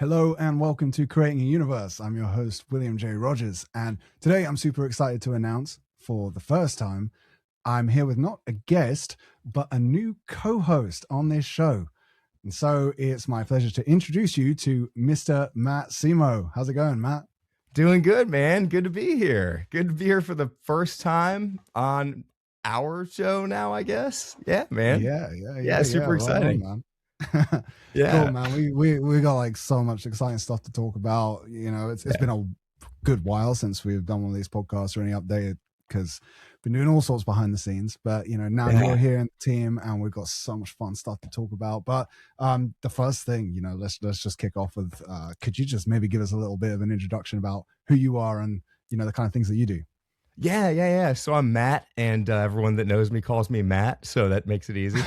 Hello and welcome to Creating a Universe. I'm your host, William J. Rogers, and today I'm super excited to announce for the first time, I'm here with not a guest, but a new co-host on this show. And so it's my pleasure to introduce you to Mr. Matt Cimo. How's it going, Matt? Doing good, man. Good to be here. Good to be here for the first time on our show now, I guess. Yeah, man. Yeah. Super Right on, exciting. man. Cool, Yeah. man. We got like so much exciting stuff to talk about. You know, it's been a good while since we've done one of these podcasts or any updated, because we've been doing all sorts behind the scenes. But you know, now you're here in the team, and we've got so much fun stuff to talk about. But the first thing, you know, let's just kick off with. Could you just maybe give us a little bit of an introduction about who you are and you know the kind of things that you do? Yeah. So I'm Matt, and everyone that knows me calls me Matt, so that makes it easy.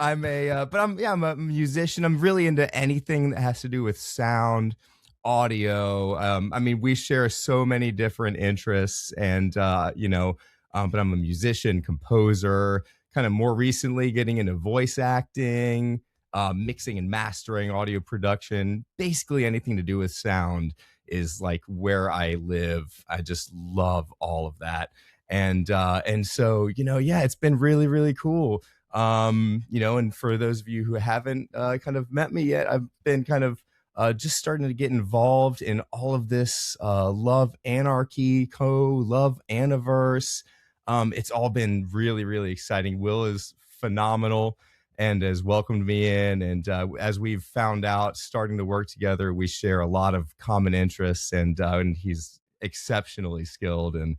I'm a musician. I'm really into anything that has to do with sound, audio. I mean, we share so many different interests, and but I'm a musician, composer. Kind of more recently, getting into voice acting, mixing and mastering, audio production. Basically, anything to do with sound is like where I live. I just love all of that, and so it's been really really cool. And for those of you who haven't kind of met me yet, I've been kind of just starting to get involved in all of this Love Anarchy, LovAnaverse. It's all been really, really exciting. Will is phenomenal and has welcomed me in. And as we've found out, starting to work together, we share a lot of common interests, and he's exceptionally skilled. And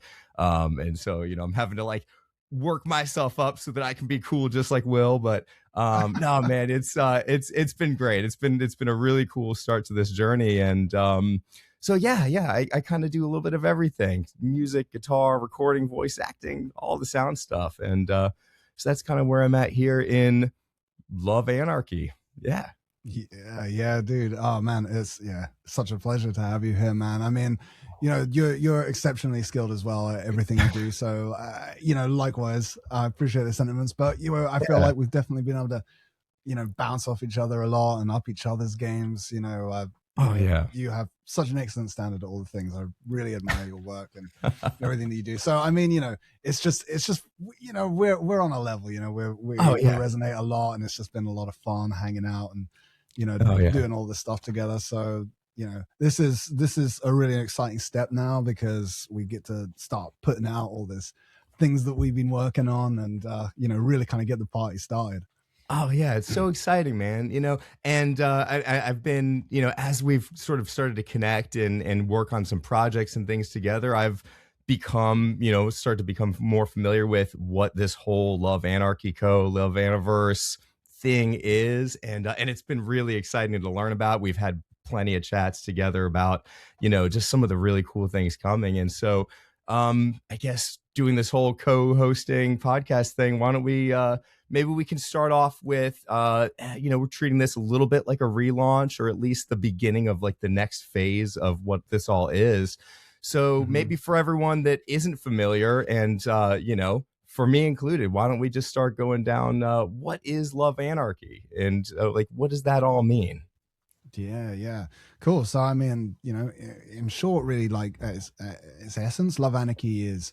so, I'm having to like work myself up so that I can be cool just like Will. But no, man, it's been great. It's been a really cool start to this journey. And so I kind of do a little bit of everything: music, guitar, recording, voice acting, all the sound stuff. And so that's kind of where I'm at here in Love Anarchy. Yeah, dude. Oh man, it's such a pleasure to have you here, man. I mean, you know, you're exceptionally skilled as well at everything you do. So, likewise, I appreciate the sentiments. But I feel like we've definitely been able to, bounce off each other a lot and up each other's games. You have such an excellent standard at all the things. I really admire your work and everything that you do. So, I mean, it's just, we're on a level. We resonate a lot, and it's just been a lot of fun hanging out and doing all this stuff together. So this is a really exciting step now, because we get to start putting out all this things that we've been working on, and really kind of get the party started. Oh yeah, it's so exciting, man. And I've been, as we've sort of started to connect and work on some projects and things together, I've become, start to become more familiar with what this whole Love Anarchy LovAnaverse thing is, and it's been really exciting to learn about. We've had plenty of chats together about, just some of the really cool things coming. And so I guess doing this whole co-hosting podcast thing, why don't we maybe we can start off with we're treating this a little bit like a relaunch, or at least the beginning of like the next phase of what this all is. So maybe for everyone that isn't familiar, and for me included, why don't we just start going down what is Love Anarchy, and what does that all mean? Yeah. Cool. So, I mean, in short, really, like its essence, Love Anarchy is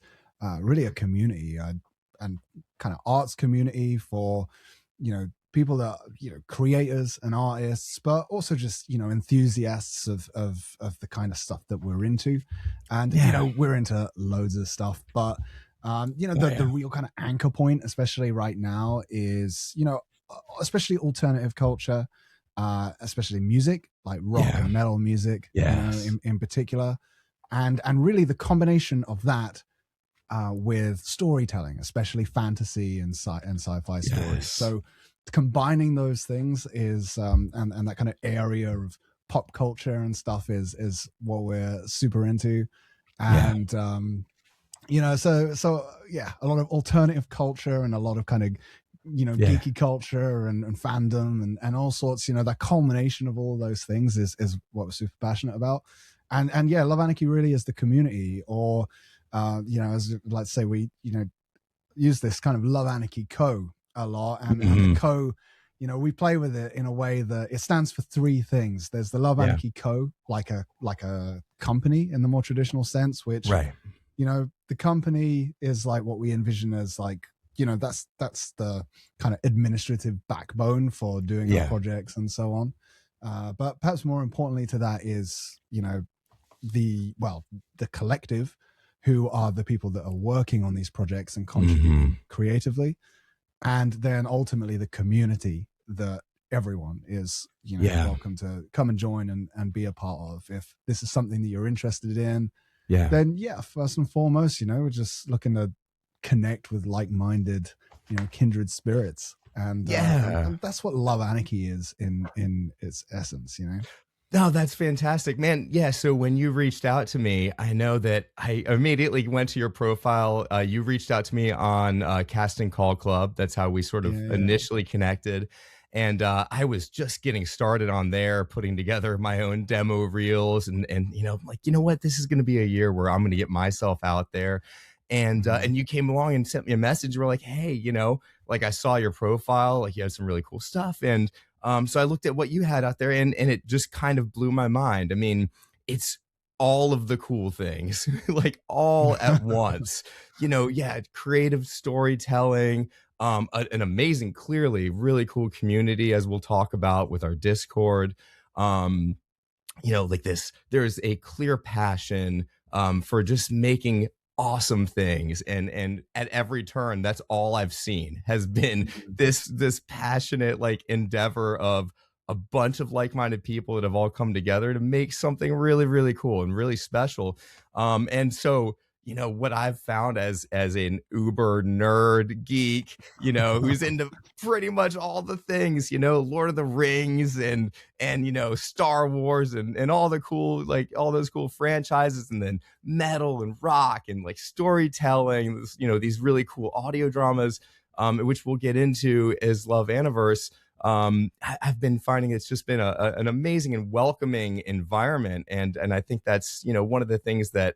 really a community and kind of arts community for, people that, creators and artists, but also just, enthusiasts of the kind of stuff that we're into. And, we're into loads of stuff, but, the real kind of anchor point, especially right now, is, especially alternative culture, especially music, like rock and metal music, in particular, and really the combination of that with storytelling, especially fantasy and sci-fi stories. So combining those things is and that kind of area of pop culture and stuff is what we're super into. And so a lot of alternative culture and a lot of kind of geeky culture and fandom and all sorts, that culmination of all those things is what we're super passionate about. And Love Anarchy really is the community, or as let's say we use this kind of Love Anarchy co a lot, and the co you know, we play with it in a way that it stands for three things. There's the Love Yeah. Anarchy Co, like a company in the more traditional sense, which, Right. you know, the company is like what we envision as like, you know, that's the kind of administrative backbone for doing our Yeah. projects and so on. But perhaps more importantly to that is, you know, the collective, who are the people that are working on these projects and contributing creatively, and then ultimately the community that everyone is, you know, welcome to come and join and be a part of. If this is something that you're interested in, then yeah, first and foremost, you know, we're just looking to connect with like-minded, you know, kindred spirits, and that's what Love Anarchy is in its essence, you know. No, that's fantastic, man. Yeah. So when you reached out to me, I know that I immediately went to your profile. You reached out to me on Casting Call Club. That's how we sort of initially connected. And I was just getting started on there, putting together my own demo reels, and you know, like, you know what, this is going to be a year where I'm going to get myself out there. And you came along and sent me a message. You were like, hey, you know, like, I saw your profile, like you had some really cool stuff, and so I looked at what you had out there, and it just kind of blew my mind. I mean, it's all of the cool things, like all at once. You know, yeah, creative storytelling, an amazing, clearly really cool community, as we'll talk about with our Discord. You know, like this, there's a clear passion for just making awesome things, and at every turn, that's all I've seen has been this passionate like endeavor of a bunch of like-minded people that have all come together to make something really, really cool and really special. And so, you know, what I've found as an uber nerd geek, you know, who's into pretty much all the things, you know, Lord of the Rings and you know, Star Wars and all the cool, like all those cool franchises, and then metal and rock and like storytelling, you know, these really cool audio dramas, which we'll get into as LovAnaverse. I've been finding it's just been an amazing and welcoming environment, and I think that's, you know, one of the things that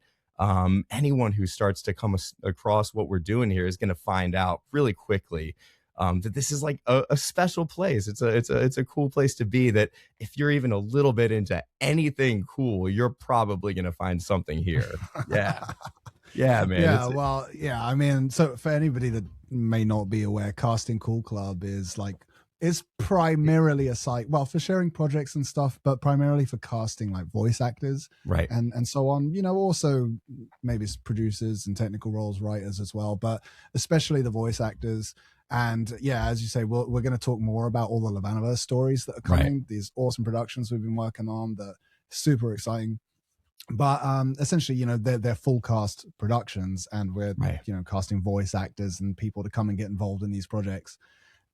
anyone who starts to come across what we're doing here is going to find out really quickly, that this is like a special place. It's a cool place to be, that if you're even a little bit into anything cool, you're probably going to find something here. Yeah. Yeah, man. Yeah, well, yeah, I mean, so for anybody that may not be aware, Casting Call Club is like, it's primarily a site, well, for sharing projects and stuff, but primarily for casting like voice actors, right, and so on. You know, also maybe producers and technical roles, writers as well, but especially the voice actors. And yeah, as you say, we're going to talk more about all the LovAnaverse stories that are coming, these awesome productions we've been working on that are super exciting. But essentially, you know, they're full cast productions, and we're you know, casting voice actors and people to come and get involved in these projects.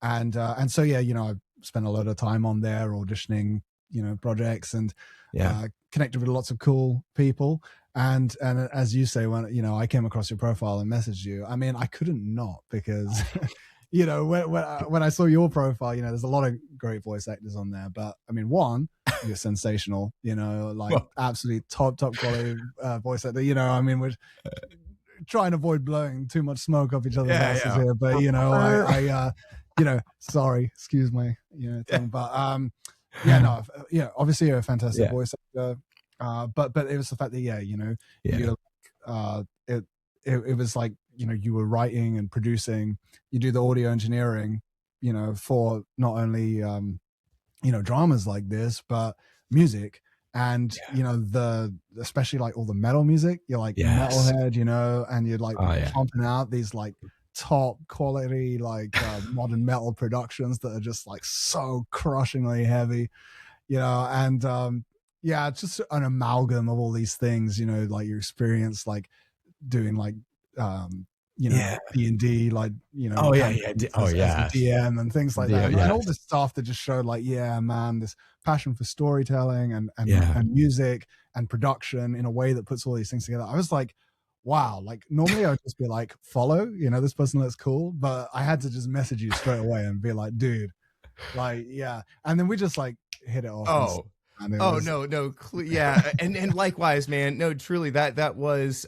And so yeah, you know, I've spent a lot of time on there auditioning, you know, projects, and connected with lots of cool people. And as you say, when, you know, I came across your profile and messaged you, I mean, I couldn't not, because you know, when I saw your profile, you know, there's a lot of great voice actors on there, but I mean, one, you're sensational, you know, like absolutely top quality voice actor. You know, I mean, we're trying to avoid blowing too much smoke off each other's asses here, but you know, I you know, sorry, excuse me, you know, thing, but yeah, no, yeah, obviously you're a fantastic voice actor, but it was the fact that, yeah, you know, you're it was like, you know, you were writing and producing, you do the audio engineering, you know, for not only you know, dramas like this, but music. And you know, especially like all the metal music, you're like metalhead, you know, and you're like pumping out these like top quality like modern metal productions that are just like so crushingly heavy, you know. And yeah, it's just an amalgam of all these things, you know, like your experience like doing like you know, D&D, like, you know, as a DM and things like that, and all this stuff that just showed like, yeah, man, this passion for storytelling and music and production in a way that puts all these things together. I was like, wow, like normally I would just be like, follow, you know, this person looks cool, but I had to just message you straight away and be like, dude, like, yeah. And then we just like hit it off. And it Oh was no, yeah, and likewise, man. No, truly, that was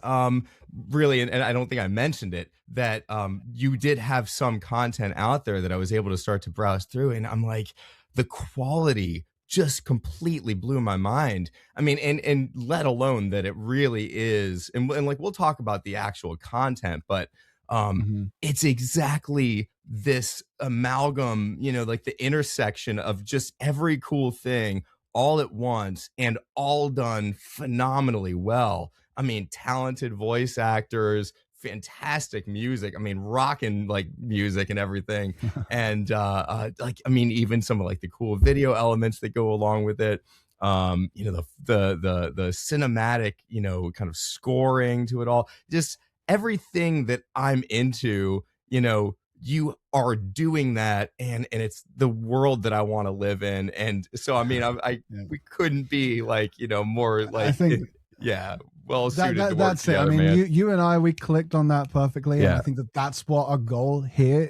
really, and I don't think I mentioned it, that you did have some content out there that I was able to start to browse through, and I'm like, the quality just completely blew my mind. I mean, and let alone that it really is, and like we'll talk about the actual content, but mhm. it's exactly this amalgam, like the intersection of just every cool thing all at once and all done phenomenally well. I mean, talented voice actors, fantastic music. I mean, rocking like music and everything. And like, I mean, even some of like the cool video elements that go along with it. The cinematic, kind of scoring to it all. Just everything that I'm into, you are doing that, and it's the world that I want to live in. And so I mean, I Yeah. we couldn't be like, more I like think yeah, well suited to work that's it. I together, mean, man. you and I, we clicked on that perfectly, and I Yeah, think that's what our goal here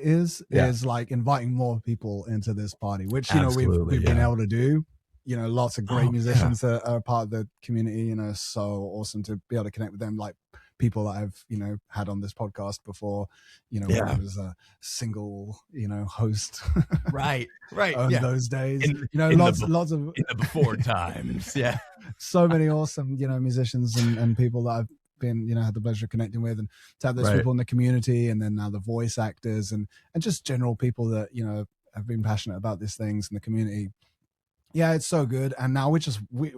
yeah, is like inviting more people into this party, which absolutely, we've been yeah. able to do. Lots of great Oh yeah, musicians that are part of the community. So awesome to be able to connect with them, like people that I've had on this podcast before. When I yeah. was a single host Right, on yeah. those days. In the Lots of in the before times, yeah, so many awesome, musicians and people that I've been, had the pleasure of connecting with, and to have those right, people in the community, and then now the voice actors and just general people that, have been passionate about these things in the community. Yeah, it's so good. And now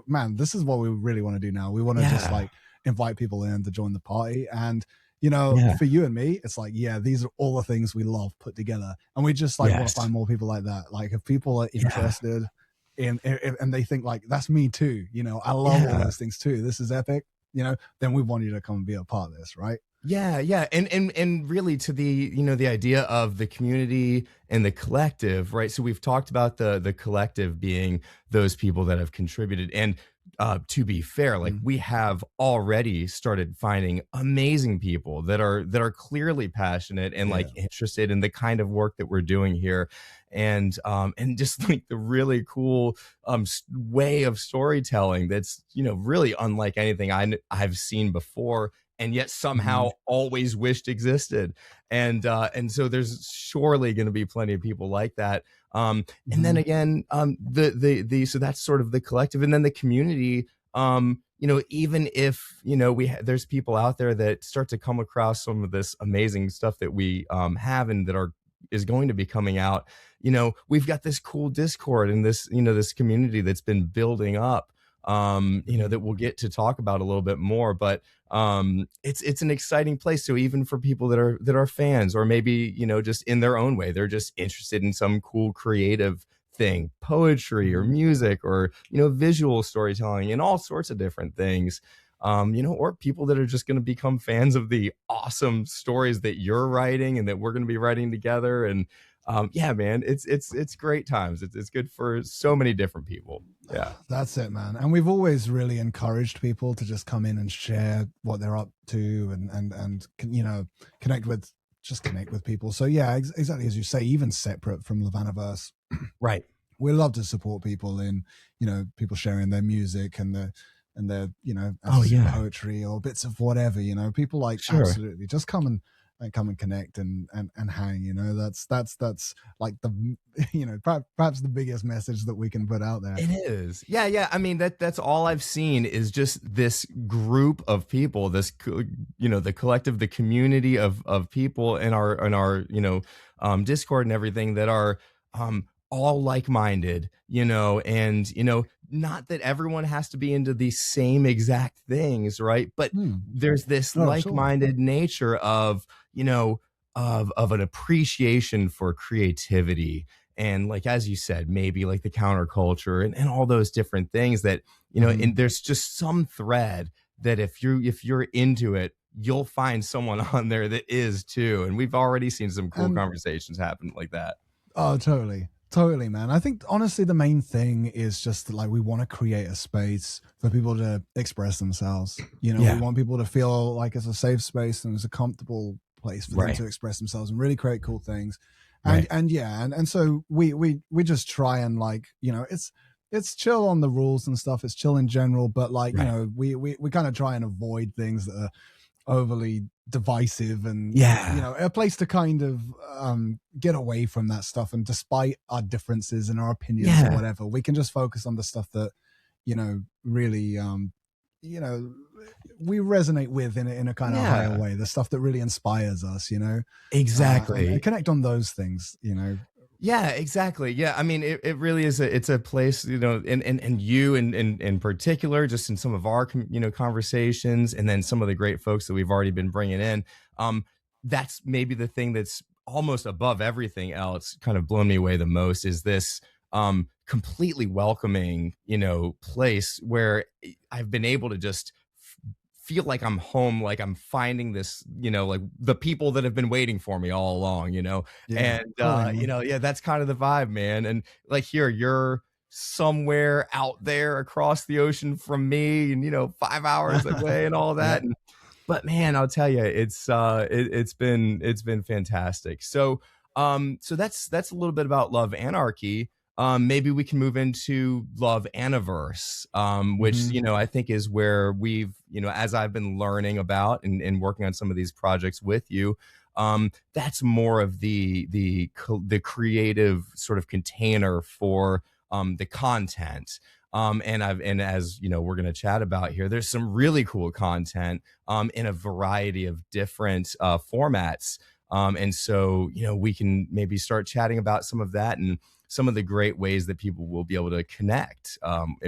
man, this is what we really want to do now. We want to just yeah, like invite people in to join the party. And, yeah, for you and me, it's like, yeah, these are all the things we love put together. And we just like want to yes, find more people like that. Like if people are yeah, interested and they think like, that's me too, I love all yeah. those things too. This is epic, then we want you to come and be a part of this, right? Yeah, and really to the the idea of the community and the collective, right? So we've talked about the collective being those people that have contributed, and to be fair, like Mm, we have already started finding amazing people that are clearly passionate and like yeah. interested in the kind of work that we're doing here, and just like the really cool way of storytelling that's really unlike anything I've seen before, and yet Hmm. somehow always wished existed. And so there's surely going to be plenty of people like that. And then Hmm. again, the so that's sort of the collective, and then the community. Even if there's people out there that start to come across some of this amazing stuff that we have and that are is going to be coming out. We've got this cool Discord and this community that's been building up. Hmm. That we'll get to talk about a little bit more, but it's an exciting place. So even for people that are fans, or maybe just in their own way, they're just interested in some cool creative thing, poetry or Hmm. music, or visual storytelling and all sorts of different things. Or people that are just going to become fans of the awesome stories that you're writing and that we're going to be writing together. And yeah, man, it's great times. It's good for so many different people. Yeah, That's it, man. And we've always really encouraged people to just come in and share what they're up to, and connect with people. So yeah, exactly as you say, even separate from LovAnaverse, right. we love to support people in, people sharing their music and their, as Oh you said, yeah, poetry or bits of whatever, people like sure. absolutely just come and connect and hang, that's like the, perhaps the biggest message that we can put out there. It is. Yeah. I mean, that's all I've seen is just this group of people, the collective, the community of people in our Discord and everything that are all like-minded, and not that everyone has to be into the same exact things, right? But Hmm. there's this Not at all. like-minded nature of, of an appreciation for creativity, and like as you said, maybe like the counterculture and all those different things that Mhm. and there's just some thread that if you're into it, you'll find someone on there that is too, and we've already seen some cool And conversations happen like that. oh, totally. Totally, man. I think honestly, the main thing is just like we want to create a space for people to express themselves. We Yeah, want people to feel like it's a safe space and it's a comfortable place for them right, to express themselves and really create cool things. And right, and yeah, and so we just try and like, it's it's chill on the rules and stuff. It's chill in general, but like, you Right. know, we kind of try and avoid things that are overly divisive, and you Yeah. know, a place to kind of get away from that stuff. And despite our differences and our opinions or Yeah. whatever, we can just focus on the stuff that, you know, really you know, we resonate with in a kind of higher Yeah. way, the stuff that really inspires us, you know, and Exactly. connect on those things, you know. Yeah, exactly. Yeah, I mean, it really is it's a place, you know, and you in particular, just in some of our you know, conversations, and then some of the great folks that we've already been bringing in. That's maybe the thing that's almost above everything else, kind of blown me away the most, is this completely welcoming, you know, place where I've been able to just feel like I'm home, like I'm finding this, you know, like the people that have been waiting for me all along, you know. Yeah, And totally, you man. know, yeah, that's kind of the vibe, man. And like here, you're somewhere out there across the ocean from me, and you know, 5 hours away and all Yeah. that. And but man, I'll tell you, it's been fantastic. So so that's a little bit about Love Anarchy. Maybe we can move into LovAnaverse, which, Hmm. you know, I think is where we've, you know, as I've been learning about and working on some of these projects with you, that's more of the creative sort of container for the content. And as you know, we're going to chat about here, there's some really cool content in a variety of different formats. And so, you know, we can maybe start chatting about some of that and some of the great ways that people will be able to connect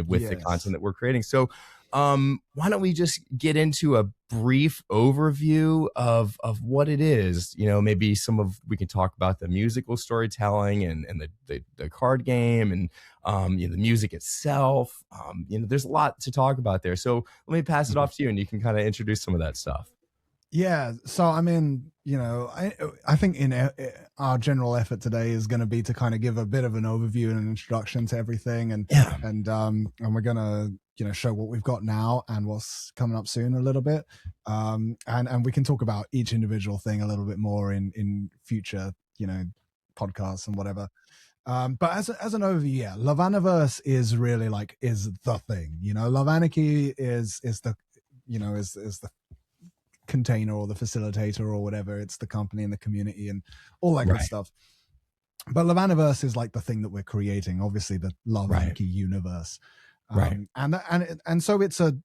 with the content Yes. that we're creating. So, why don't we just get into a brief overview of what it is? You know, maybe some of we can talk about the musical storytelling and the card game and you know, the music itself. You know, there's a lot to talk about there. So let me pass it Mhm. off to you, and you can kind of introduce some of that stuff. Yeah, so I mean, you know, I think in our general effort today is going to be to kind of give a bit of an overview and an introduction to everything, Yeah. and we're gonna, you know, show what we've got now and what's coming up soon a little bit, and we can talk about each individual thing a little bit more in future, you know, podcasts and whatever. But as an overview, yeah, LovAnaverse is really like is the thing, you know. Love Anarchy is the, you know, is the container or the facilitator or whatever. It's the company and the community and all that good Right. stuff. But LovAnaverse is like the thing that we're creating, obviously the Love Right. Anarchy universe. Right. And so it's a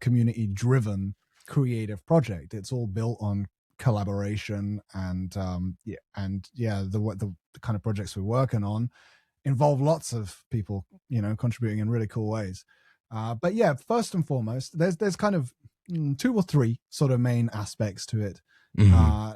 community driven creative project. It's all built on collaboration, and the kind of projects we're working on involve lots of people, you know, contributing in really cool ways. But yeah, first and foremost, there's kind of two or three sort of main aspects to it. Hmm. Uh,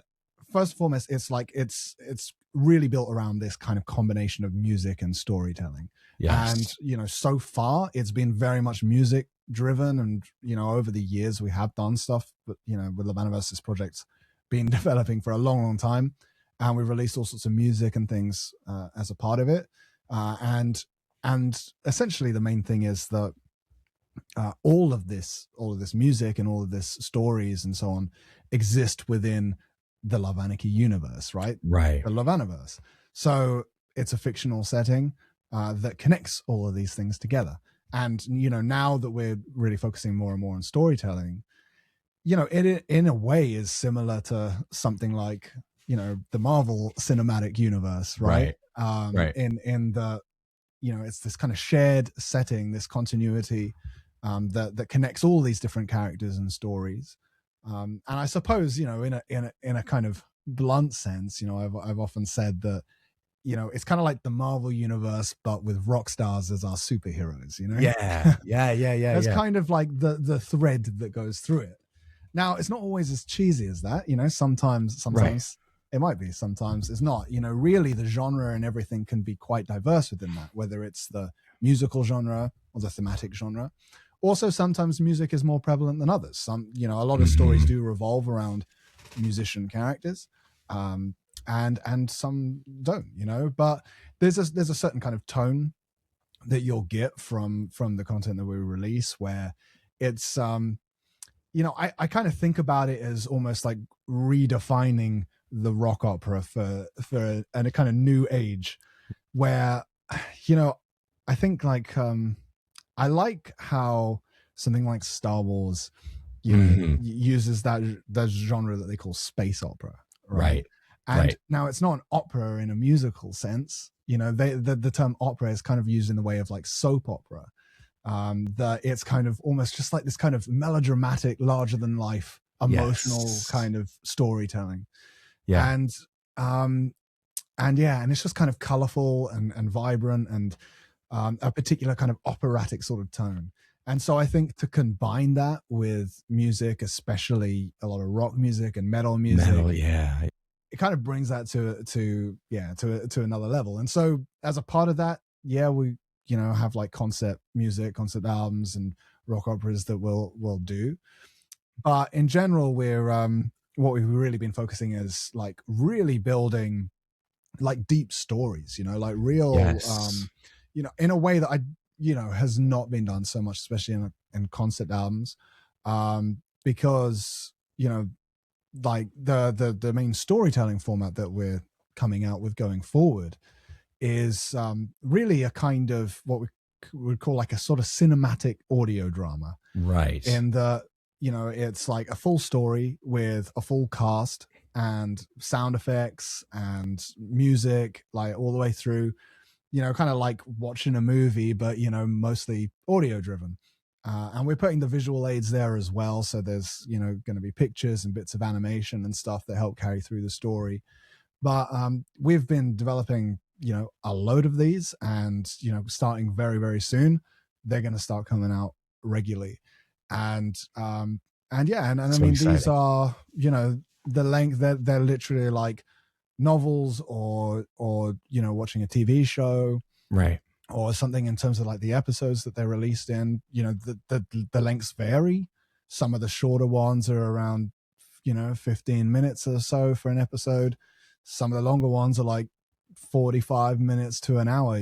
First and foremost, it's really built around this kind of combination of music and storytelling. And Yes. you know, so far it's been very much music driven, and you know, over the years we have done stuff, but you know, with LovAnaverse, this project's been developing for a long, long time, and we've released all sorts of music and things as a part of it. And essentially the main thing is that all of this music and all of this stories and so on exist within the Love Anarchy universe, right? Right. The LovAnaverse. So it's a fictional setting that connects all of these things together. And you know, now that we're really focusing more and more on storytelling, you know, it in a way is similar to something like, you know, the Marvel Cinematic Universe, right? Right. Right. In the, you know, it's this kind of shared setting, this continuity that connects all these different characters and stories. And I suppose, you know, in a kind of blunt sense, you know, I've often said that, you know, it's kind of like the Marvel universe, but with rock stars as our superheroes. You know, Yeah. Yeah. Yeah. Yeah. that's Yeah. kind of like the thread that goes through it. Now, it's not always as cheesy as that, you know. Right. Sometimes it might be, sometimes it's not. You know, really, the genre and everything can be quite diverse within that, whether it's the musical genre or the thematic genre. Also, sometimes music is more prevalent than others. Some, you know, a lot of stories Hmm. do revolve around musician characters, and some don't. You know, but there's a certain kind of tone that you'll get from the content that we release, where it's you know, I kind of think about it as almost like redefining the rock opera for a kind of new age, where, you know, I think like I like how something like Star Wars, you know, uses that genre that they call space opera, right? And now it's not an opera in a musical sense. You know, the term opera is kind of used in the way of like soap opera. That it's kind of almost just like this kind of melodramatic, larger than life, emotional kind of storytelling. Yeah. And yeah, and it's just kind of colorful and vibrant and a particular kind of operatic sort of tone. And so I think to combine that with music, especially a lot of rock music and metal music, it kind of brings that to another level. And so as a part of that, yeah, we have like concept music, concept albums, and rock operas that we'll do. But in general, we're what we've really been focusing is like really building like deep stories, like real in a way that I has not been done so much, especially in concept albums, because like the main storytelling format that we're coming out with going forward is really a kind of what we would call like a sort of cinematic audio drama, right? In the it's like a full story with a full cast and sound effects and music, like all the way through, kind of like watching a movie, but mostly audio driven. And we're putting the visual aids there as well, so there's going to be pictures and bits of animation and stuff that help carry through the story. But we've been developing a load of these, and starting very, very soon they're going to start coming out regularly. And yeah, and I mean, exciting. These are the length, they're literally like novels or watching a TV show, right, or something, in terms of like the episodes that they're released in. The lengths vary. Some of the shorter ones are around 15 minutes or so for an episode. Some of the longer ones are like 45 minutes to an hour,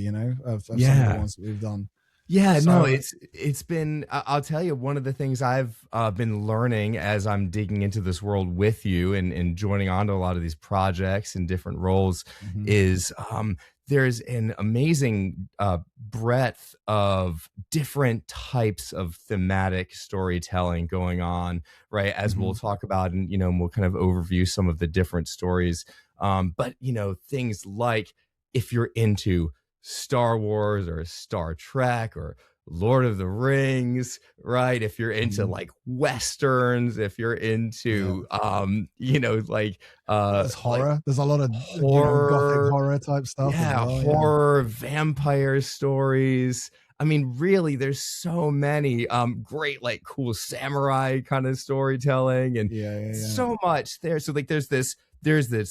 of some of the ones that we've done. Yeah, so, no, it's been, I'll tell you, one of the things I've been learning as I'm digging into this world with you and joining on to a lot of these projects in different roles is there's an amazing breadth of different types of thematic storytelling going on, right? As we'll talk about, and, we'll kind of overview some of the different stories. But, things like, if you're into Star Wars or Star Trek or Lord of the Rings, right? If you're into like Westerns, if you're into like there's horror, like there's a lot of horror, gothic horror type stuff as well. Horror, vampire stories. I mean, really, there's so many great, like, cool samurai kind of storytelling, and so much there. So like there's this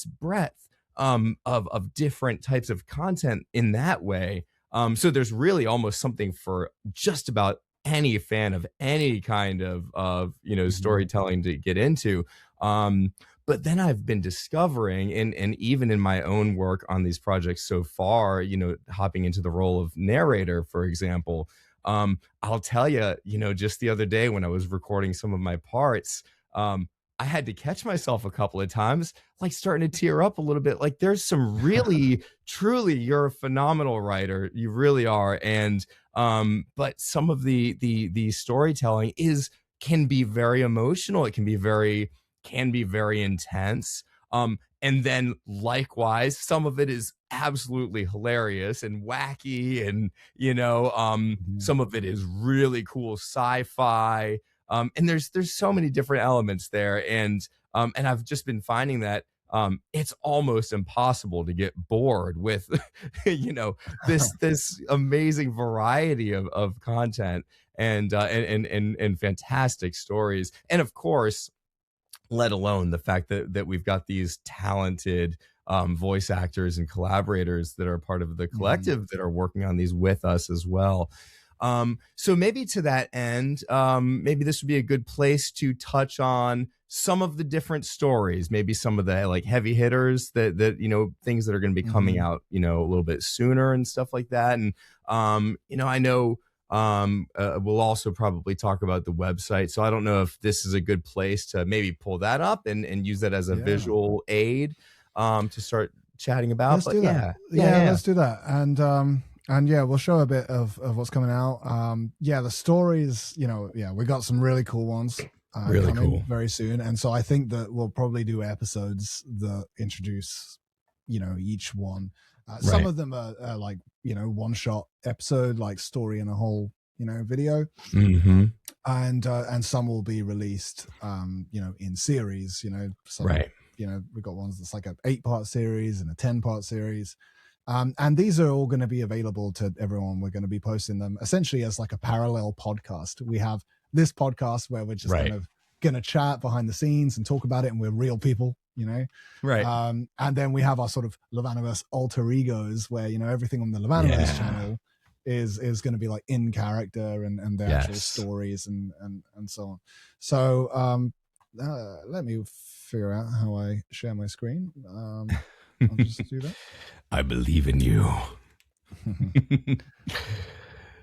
breadth of different types of content in that way. So there's really almost something for just about any fan of any kind of storytelling to get into. But then I've been discovering, and even in my own work on these projects so far, hopping into the role of narrator, for example, I'll tell you, just the other day when I was recording some of my parts, I had to catch myself a couple of times, like starting to tear up a little bit. Like, there's some really, truly, you're a phenomenal writer. You really are. And, but some of the storytelling can be very emotional. It can be very intense. And then likewise, some of it is absolutely hilarious and wacky. And, some of it is really cool sci-fi. And there's so many different elements there. And I've just been finding that it's almost impossible to get bored with, this amazing variety of content and fantastic stories. And of course, let alone the fact that we've got these talented voice actors and collaborators that are part of the collective that are working on these with us as well. So maybe to that end, maybe this would be a good place to touch on some of the different stories, maybe some of the like heavy hitters that things that are going to be coming out, a little bit sooner and stuff like that. And, I know we'll also probably talk about the website. So I don't know if this is a good place to maybe pull that up and use that as a visual aid to start chatting about. Let's do that. Yeah, let's do that. And And yeah, we'll show a bit of what's coming out. Yeah, the stories, we got some really cool ones Really coming cool. very soon. And so I think that we'll probably do episodes that introduce, each one. Some of them are like, one shot episode, like story and a whole, video. Mm-hmm. And some will be released, in series, some, Right. we've got ones that's like a 8-part series and a 10-part series. And these are all going to be available to everyone. We're going to be posting them essentially as like a parallel podcast. We have this podcast where we're just kind of going to chat behind the scenes and talk about it, and we're real people, Right. And then we have our sort of LovAnaverse alter egos where, everything on the LovAnaverse channel is going to be like in character and the actual stories and so on. So let me figure out how I share my screen. I'll just do that. I believe in you.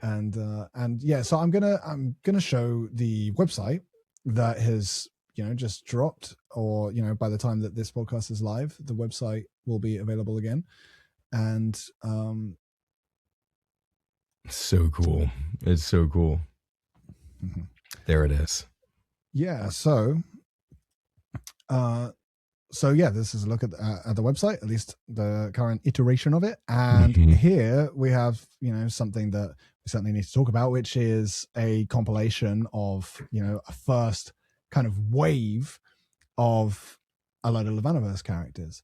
and yeah, so I'm gonna show the website that has just dropped, or by the time that this podcast is live, the website will be available again. And so cool. It's so cool. There it is. Yeah. So yeah, this is a look at the website, at least the current iteration of it. And here we have, something that we certainly need to talk about, which is a compilation of, a first kind of wave of a load of LovAnaverse characters.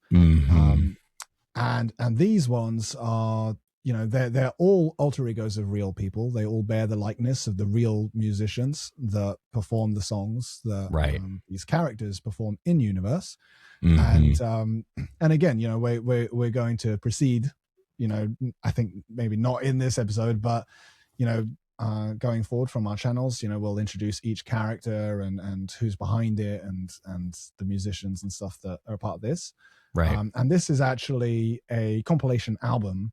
And these ones are, they're all alter egos of real people. They all bear the likeness of the real musicians that perform the songs that these characters perform in universe. And again, we're going to proceed, I think maybe not in this episode, but going forward from our channels, we'll introduce each character and who's behind it and the musicians and stuff that are a part of this. And this is actually a compilation album,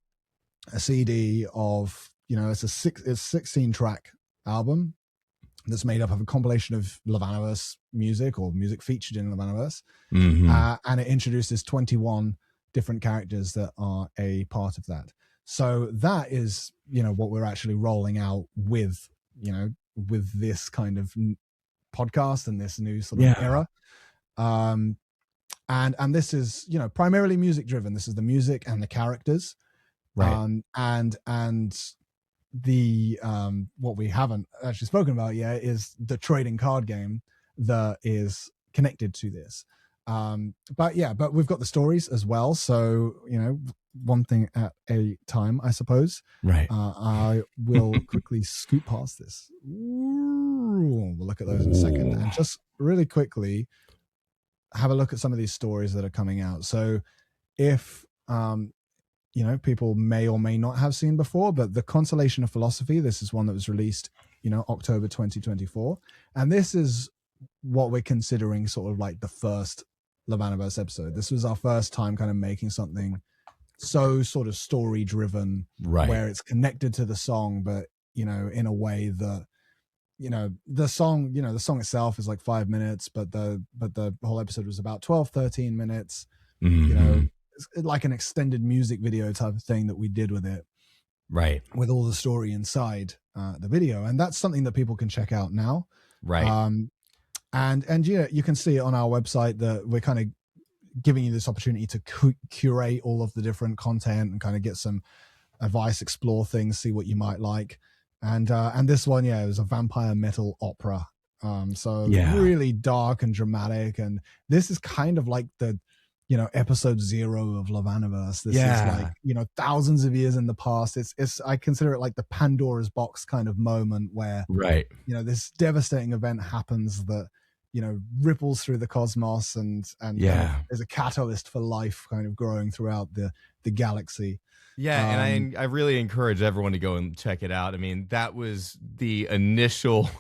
a CD of, it's a 16 track album that's made up of a compilation of LovAnaverse music or music featured in LovAnaverse. And it introduces 21 different characters that are a part of that. So that is, what we're actually rolling out with, with this kind of podcast and this new sort of era. And this is, primarily music driven. This is the music and the characters. And the what we haven't actually spoken about yet is the trading card game that is connected to this. But we've got the stories as well. So, one thing at a time, I suppose. I will quickly scoot past this. We'll look at those in a second. And just really quickly have a look at some of these stories that are coming out. So if people may or may not have seen before, but the Consolation of Philosophy, this is one that was released, October 2024. And this is what we're considering sort of like the first LovAnaverse episode. This was our first time kind of making something so sort of story driven, where it's connected to the song, but, in a way that, the song itself is like 5 minutes, but the whole episode was about 12, 13 minutes, it's like an extended music video type of thing that we did with it, with all the story inside the video. And that's something that people can check out now, and you can see it on our website that we're kind of giving you this opportunity to curate all of the different content and kind of get some advice, explore things, see what you might like. And this one, it was a vampire metal opera, so really dark and dramatic. And this is kind of like the episode 0 of LovAnaverse. This is like, thousands of years in the past. It's I consider it like the Pandora's box kind of moment where, this devastating event happens that, ripples through the cosmos and is a catalyst for life kind of growing throughout the galaxy. And I really encourage everyone to go and check it out. I mean, that was the initial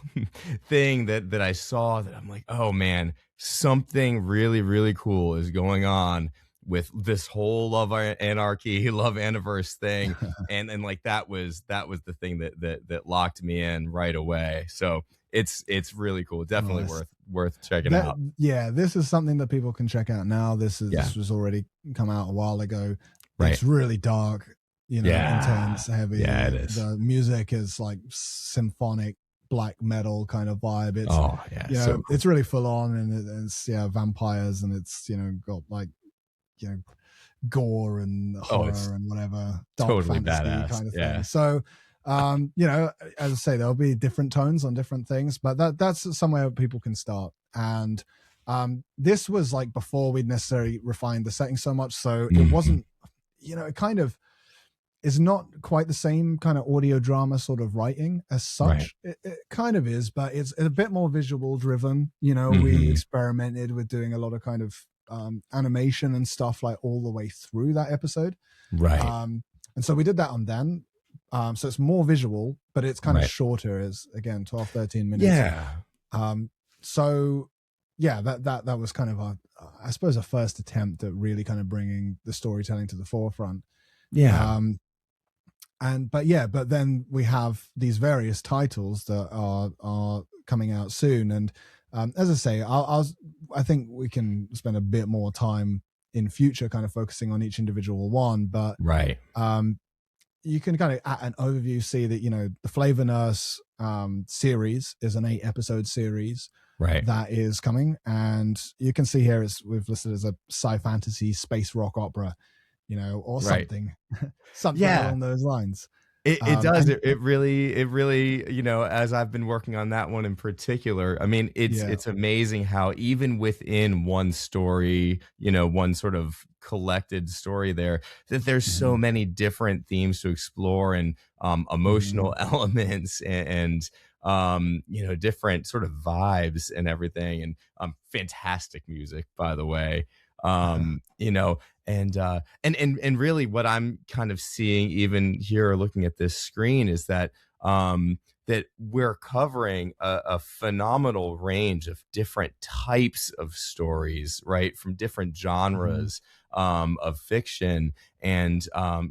thing that I saw that I'm like, oh man, something really, really cool is going on with this whole Anarchy, LovAnaverse thing. and like that was the thing that locked me in right away. So it's really cool. Definitely worth checking out. Yeah, this is something that people can check out now. This was already come out a while ago. It's really dark. intense, Yeah, it heavy. is. The music is like symphonic black metal kind of vibe. It's Oh yeah, so cool. it's really full on, and it's vampires, and it's got like gore and Oh, it's horror and whatever, dark totally fantasy badass. kind of thing. Yeah. So as I say, there'll be different tones on different things, but that's somewhere people can start. And this was like before we'd necessarily refined the setting so much, so it wasn't, it kind of is not quite the same kind of audio drama sort of writing as such. Right. It kind of is, but it's a bit more visual driven. We experimented with doing a lot of kind of animation and stuff like all the way through that episode. Right. And so we did that on then. So it's more visual, but it's kind of shorter, as again 12, 13 minutes. Yeah. So yeah, that was kind of I suppose a first attempt at really kind of bringing the storytelling to the forefront. Yeah. But then we have these various titles that are coming out soon, and as I say, I think we can spend a bit more time in future kind of focusing on each individual one, but you can kind of at an overview see that the LovAnaverse series is an 8-episode series that is coming, and you can see here we've listed as a sci-fantasy space rock opera, or something something along those lines. It does. It really, as I've been working on that one in particular, I mean, it's amazing how even within one story, one sort of collected story there, that there's so many different themes to explore, and emotional elements, and different sort of vibes and everything, and fantastic music, by the way. And really what I'm kind of seeing even here looking at this screen is that that we're covering a phenomenal range of different types of stories, right, from different genres of fiction. And I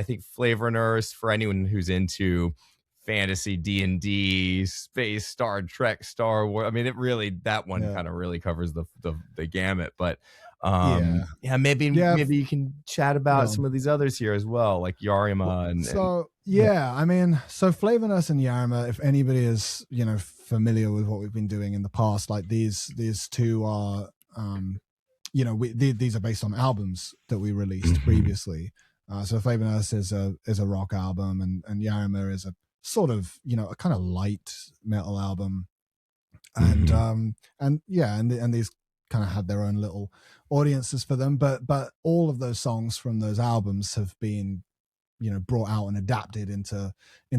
think LovAnaverse, for anyone who's into fantasy, D&D, space, Star Trek, Star Wars, I mean, it really, that one kind of really covers the gamut. But maybe you can chat about some of these others here as well, like Yarima I mean, so LovAnaverse and Yarima, if anybody is familiar with what we've been doing in the past, like these two are these are based on albums that we released previously. So LovAnaverse is a rock album, and Yarima is a sort of a kind of light metal album, and these kind of had their own little audiences for them, but all of those songs from those albums have been brought out and adapted into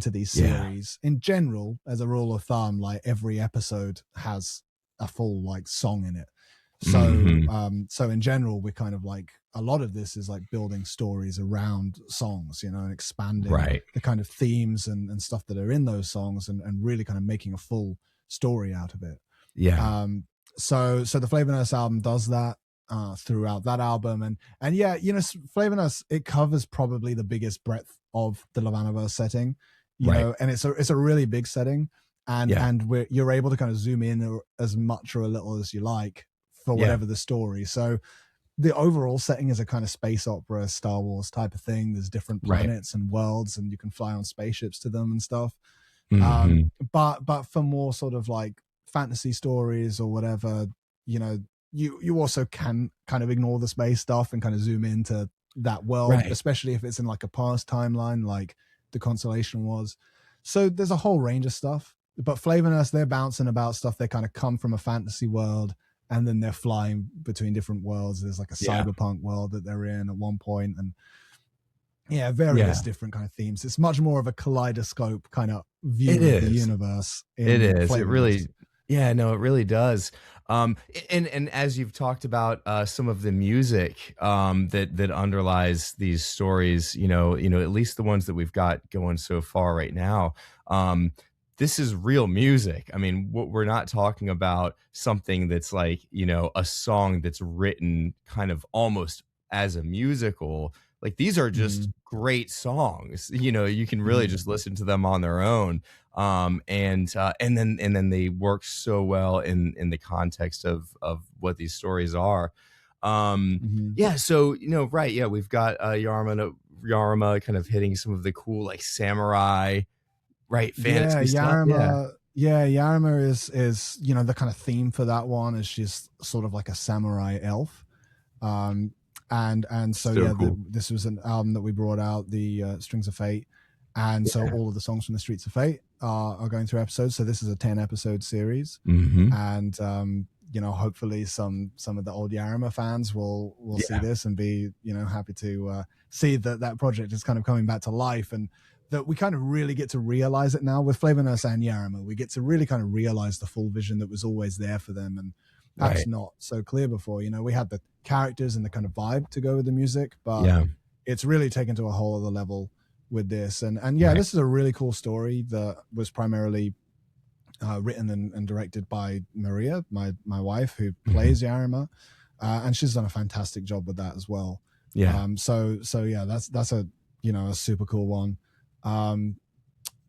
these series. In general, as a rule of thumb, like every episode has a full like song in it. So so in general, we're kind of like, a lot of this is like building stories around songs, and expanding the kind of themes and stuff that are in those songs, and really kind of making a full story out of it. So the LovAnaverse album does that throughout that album, and LovAnaverse, it covers probably the biggest breadth of the LovAnaverse setting, and it's a really big setting, and you're able to kind of zoom in as much or a little as you like for whatever the story. So the overall setting is a kind of space opera, Star Wars type of thing. There's different planets and worlds, and you can fly on spaceships to them and stuff. But for more sort of like fantasy stories or whatever, you also can kind of ignore the space stuff and kind of zoom into that world, especially if it's in like a past timeline like the Constellation was. So there's a whole range of stuff, but LovAnaverse, they're bouncing about stuff. They kind of come from a fantasy world, and then they're flying between different worlds. There's like a cyberpunk world that they're in at one point, and various different kind of themes. It's much more of a kaleidoscope kind of view of the universe. It is. It really, it really does. And as you've talked about some of the music that underlies these stories, at least the ones that we've got going so far right now, this is real music. I mean, we're not talking about something that's like, a song that's written kind of almost as a musical. Like, these are just great songs. You can really just listen to them on their own. And then they work so well in the context of what these stories are. So we've got Yarima Yarma, kind of hitting some of the cool like samurai, right, Yeah, fantasy stuff. Yeah, Yarima. Yeah, Yarima is the kind of theme for that one is she's sort of like a samurai elf. Um, and so so yeah, cool. this was an album that we brought out, the Strings of Fate, and so Yeah. all of the songs from the Streets of Fate are going through episodes. So this is a 10-episode series, Mm-hmm. and hopefully some of the old Yarima fans will see Yeah. this and be happy to see that project is kind of coming back to life, and that we kind of really get to realize it now with Flavor Nurse and Yarima. We get to really kind of realize the full vision that was always there for them, and perhaps Right. not so clear before. We had the characters and the kind of vibe to go with the music, but Yeah. it's really taken to a whole other level with this. And yeah, Right. this is a really cool story that was primarily written and directed by Maria, my wife, who plays Yarima, and she's done a fantastic job with that as well. Yeah. So yeah, that's a a super cool one.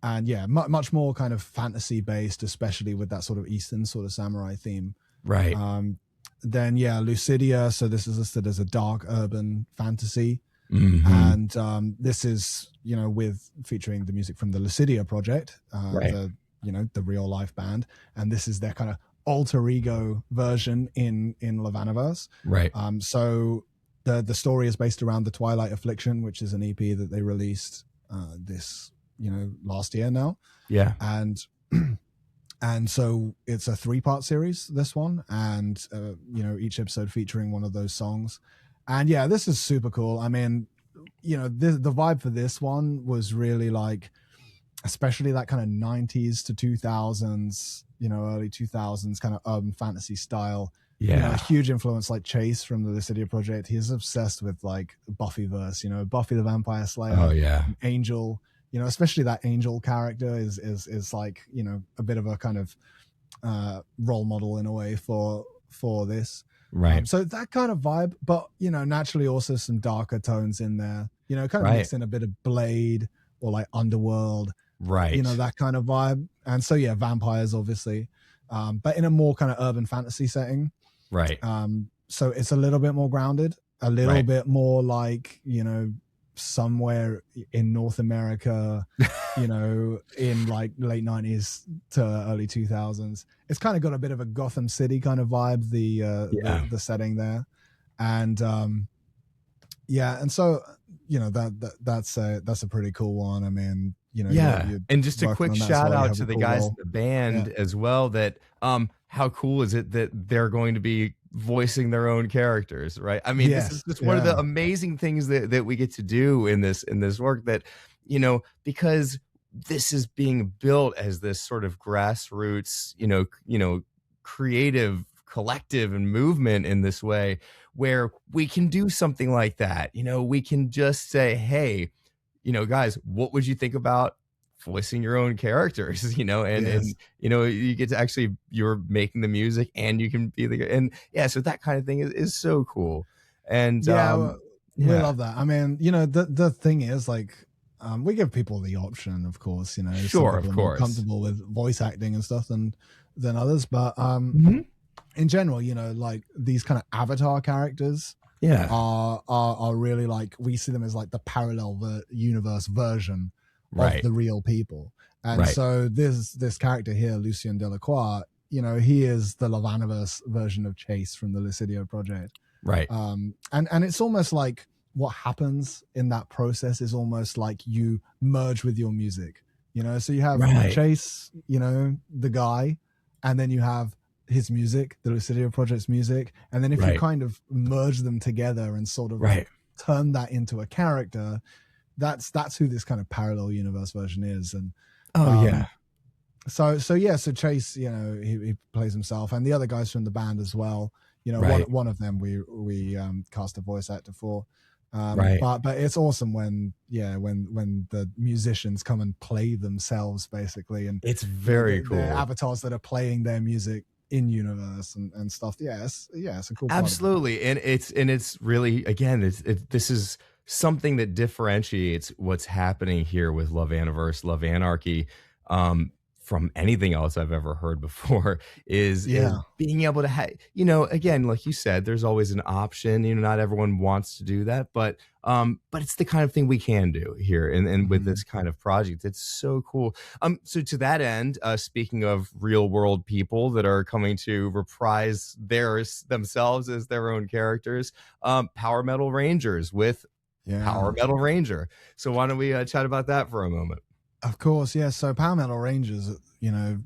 And yeah, much more kind of fantasy based, especially with that sort of Eastern sort of samurai theme. Right. Then yeah, Lucidia. So this is listed as a dark urban fantasy, Mm-hmm. and this is with featuring the music from the Lucidia project, Right. the real life band, and this is their kind of alter ego version in LovAnaverse. Right. So the story is based around the Twilight Affliction, which is an EP that they released this last year now. Yeah. And so it's a 3-part series, this one, and each episode featuring one of those songs. And yeah, this is super cool. I mean, the vibe for this one was really like, especially that kind of 90s to 2000s, early 2000s kind of urban fantasy style. Yeah. A huge influence like Chase from the Lucidia project. He's obsessed with like Buffyverse, Buffy the Vampire Slayer. Oh yeah. Angel, especially that Angel character is like, a bit of a kind of role model in a way for this. Right. So that kind of vibe, but naturally also some darker tones in there, kind of Right. mixed in a bit of Blade or like Underworld, Right. that kind of vibe. And so yeah, vampires obviously, but in a more kind of urban fantasy setting. Right. So it's a little bit more grounded, a little Right. bit more like, somewhere in North America, in like late 90s to early 2000s. It's kind of got a bit of a Gotham City kind of vibe, the setting there. And yeah, and so that's a pretty cool one. I mean, yeah. And just a quick shout out to the guys in the band as well, that how cool is it that they're going to be voicing their own characters, right? I mean, this is just one of the amazing things that we get to do in this work, that because this is being built as this sort of grassroots creative collective and movement in this way, where we can do something like that. We can just say, hey, guys, what would you think about voicing your own characters? And you get to actually, you're making the music and you can be so that kind of thing is so cool. And we love that. I mean, the thing is like, we give people the option, of course, sure, of course, more comfortable with voice acting and stuff than others, but in general, like these kind of avatar characters are really like, we see them as like the parallel universe version of the real people. And so this character here, Lucien Delacroix, he is the LovAnaverse version of Chase from the Lucidia project. Right. And it's almost like what happens in that process is almost like you merge with your music, so you have Chase, the guy, and then you have his music, the Lucidia project's music. And then if you kind of merge them together and sort of like turn that into a character, that's who this kind of parallel universe version is. And so Chase, he plays himself, and the other guys from the band as well. One of them we cast a voice actor for. But it's awesome when the musicians come and play themselves, basically, and it's very cool. Avatars that are playing their music in universe and stuff. It's a cool part. Absolutely. And it's really, again, this is something that differentiates what's happening here with LovAnaverse, Love Anarchy, from anything else I've ever heard before is Yeah. being able to have, again, like you said, there's always an option. Not everyone wants to do that, but it's the kind of thing we can do here, and with Mhm. this kind of project, it's so cool. So to that end, speaking of real world people that are coming to reprise themselves as their own characters, Power Metal Rangers with Power Yeah. Metal Ranger. So why don't we chat about that for a moment? Of course, yeah. So Power Metal Rangers,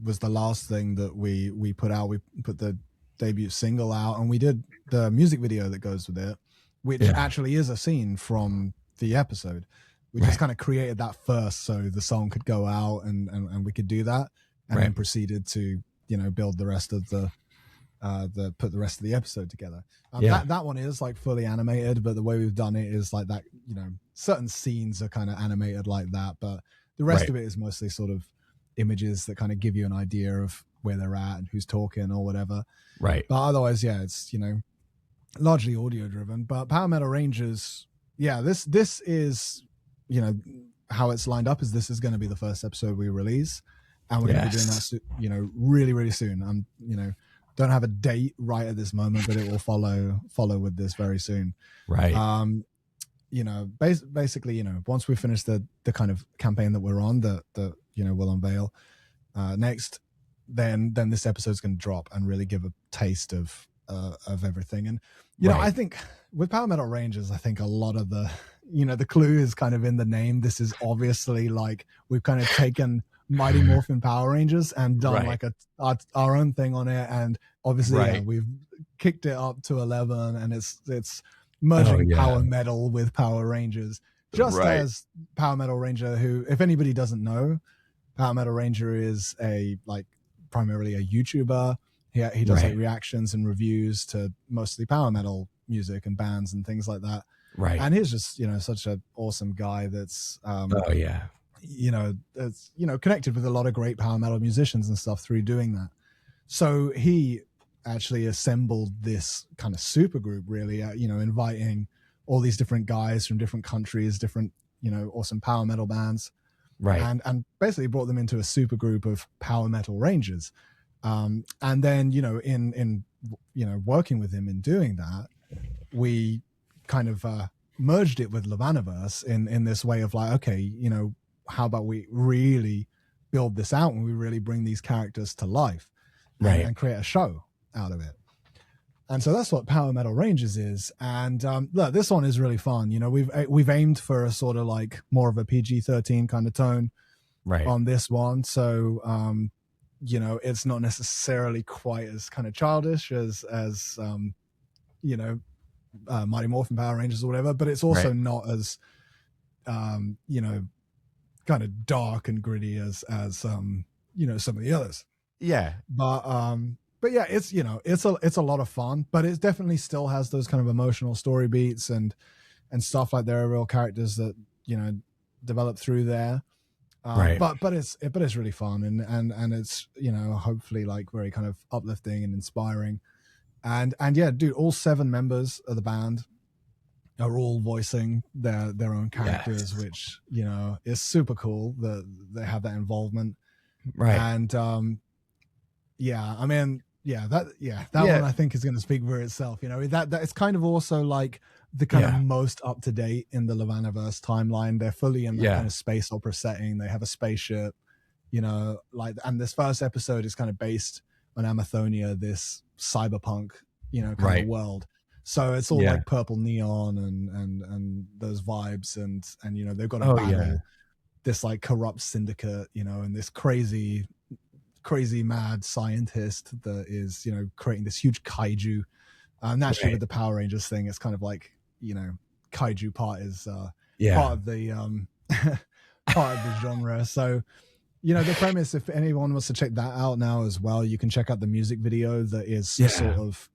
was the last thing that we put out. We put the debut single out, and we did the music video that goes with it, which Yeah. actually is a scene from the episode. We just Right. kind of created that first so the song could go out, and we could do that, and Right. then proceeded to build the rest of put the rest of the episode together. Yeah. That one is like fully animated, but the way we've done it is like that. Certain scenes are kind of animated like that, but the rest Right. of it is mostly sort of images that kind of give you an idea of where they're at and who's talking or whatever. Right. But otherwise, yeah, it's largely audio driven. But Power Metal Rangers, yeah, this is how it's lined up is this is going to be the first episode we release, and we're going to be doing that really really soon. I'm don't have a date right at this moment, but it will follow with this very soon. Right. Basically, once we finish the kind of campaign that we're on that we'll unveil next, then this episode's going to drop and really give a taste of everything. And I think with Power Metal Rangers, I think a lot of the the clue is kind of in the name. This is obviously like we've kind of taken Mighty Morphin Power Rangers and done like our own thing on it, and obviously we've kicked it up to 11, and it's merging Power Metal with Power Rangers, just as Power Metal Ranger, who, if anybody doesn't know, Power Metal Ranger is primarily a YouTuber. He does like reactions and reviews to mostly power metal music and bands and things like that. Right. And he's just such an awesome guy that's that's connected with a lot of great power metal musicians and stuff through doing that. So he actually assembled this kind of super group, really, inviting all these different guys from different countries, different awesome power metal bands, and basically brought them into a super group of Power Metal Rangers. And then in working with him in doing that, we kind of merged it with LovAnaverse in this way of like, okay, how about we really build this out and we really bring these characters to life, and create a show out of it. And so that's what Power Metal Rangers is. And look, this one is really fun. We've aimed for a sort of like more of a PG-13 kind of tone on this one. So it's not necessarily quite as kind of childish as Mighty Morphin Power Rangers or whatever, but it's also not as kind of dark and gritty as some of the others. But yeah, it's it's a lot of fun, but it definitely still has those kind of emotional story beats and stuff. Like there are real characters that develop through there. But it's really fun, and it's hopefully like very kind of uplifting and inspiring. And yeah, dude, all 7 members of the band are all voicing their own characters, which is super cool that they have that involvement. And I mean, that one I think is going to speak for itself. That it's kind of also like the kind of most up to date in the LovAnaverse timeline. They're fully in that kind of space opera setting. They have a spaceship, and this first episode is kind of based on Amathonia, this cyberpunk, kind of world. So it's all like purple neon and those vibes, and they've got to battle this like corrupt syndicate, and this crazy mad scientist that is creating this huge kaiju. Naturally with the Power Rangers thing, it's kind of like kaiju part is part of the part of the genre. So the premise, if anyone wants to check that out now as well, you can check out the music video that is sort of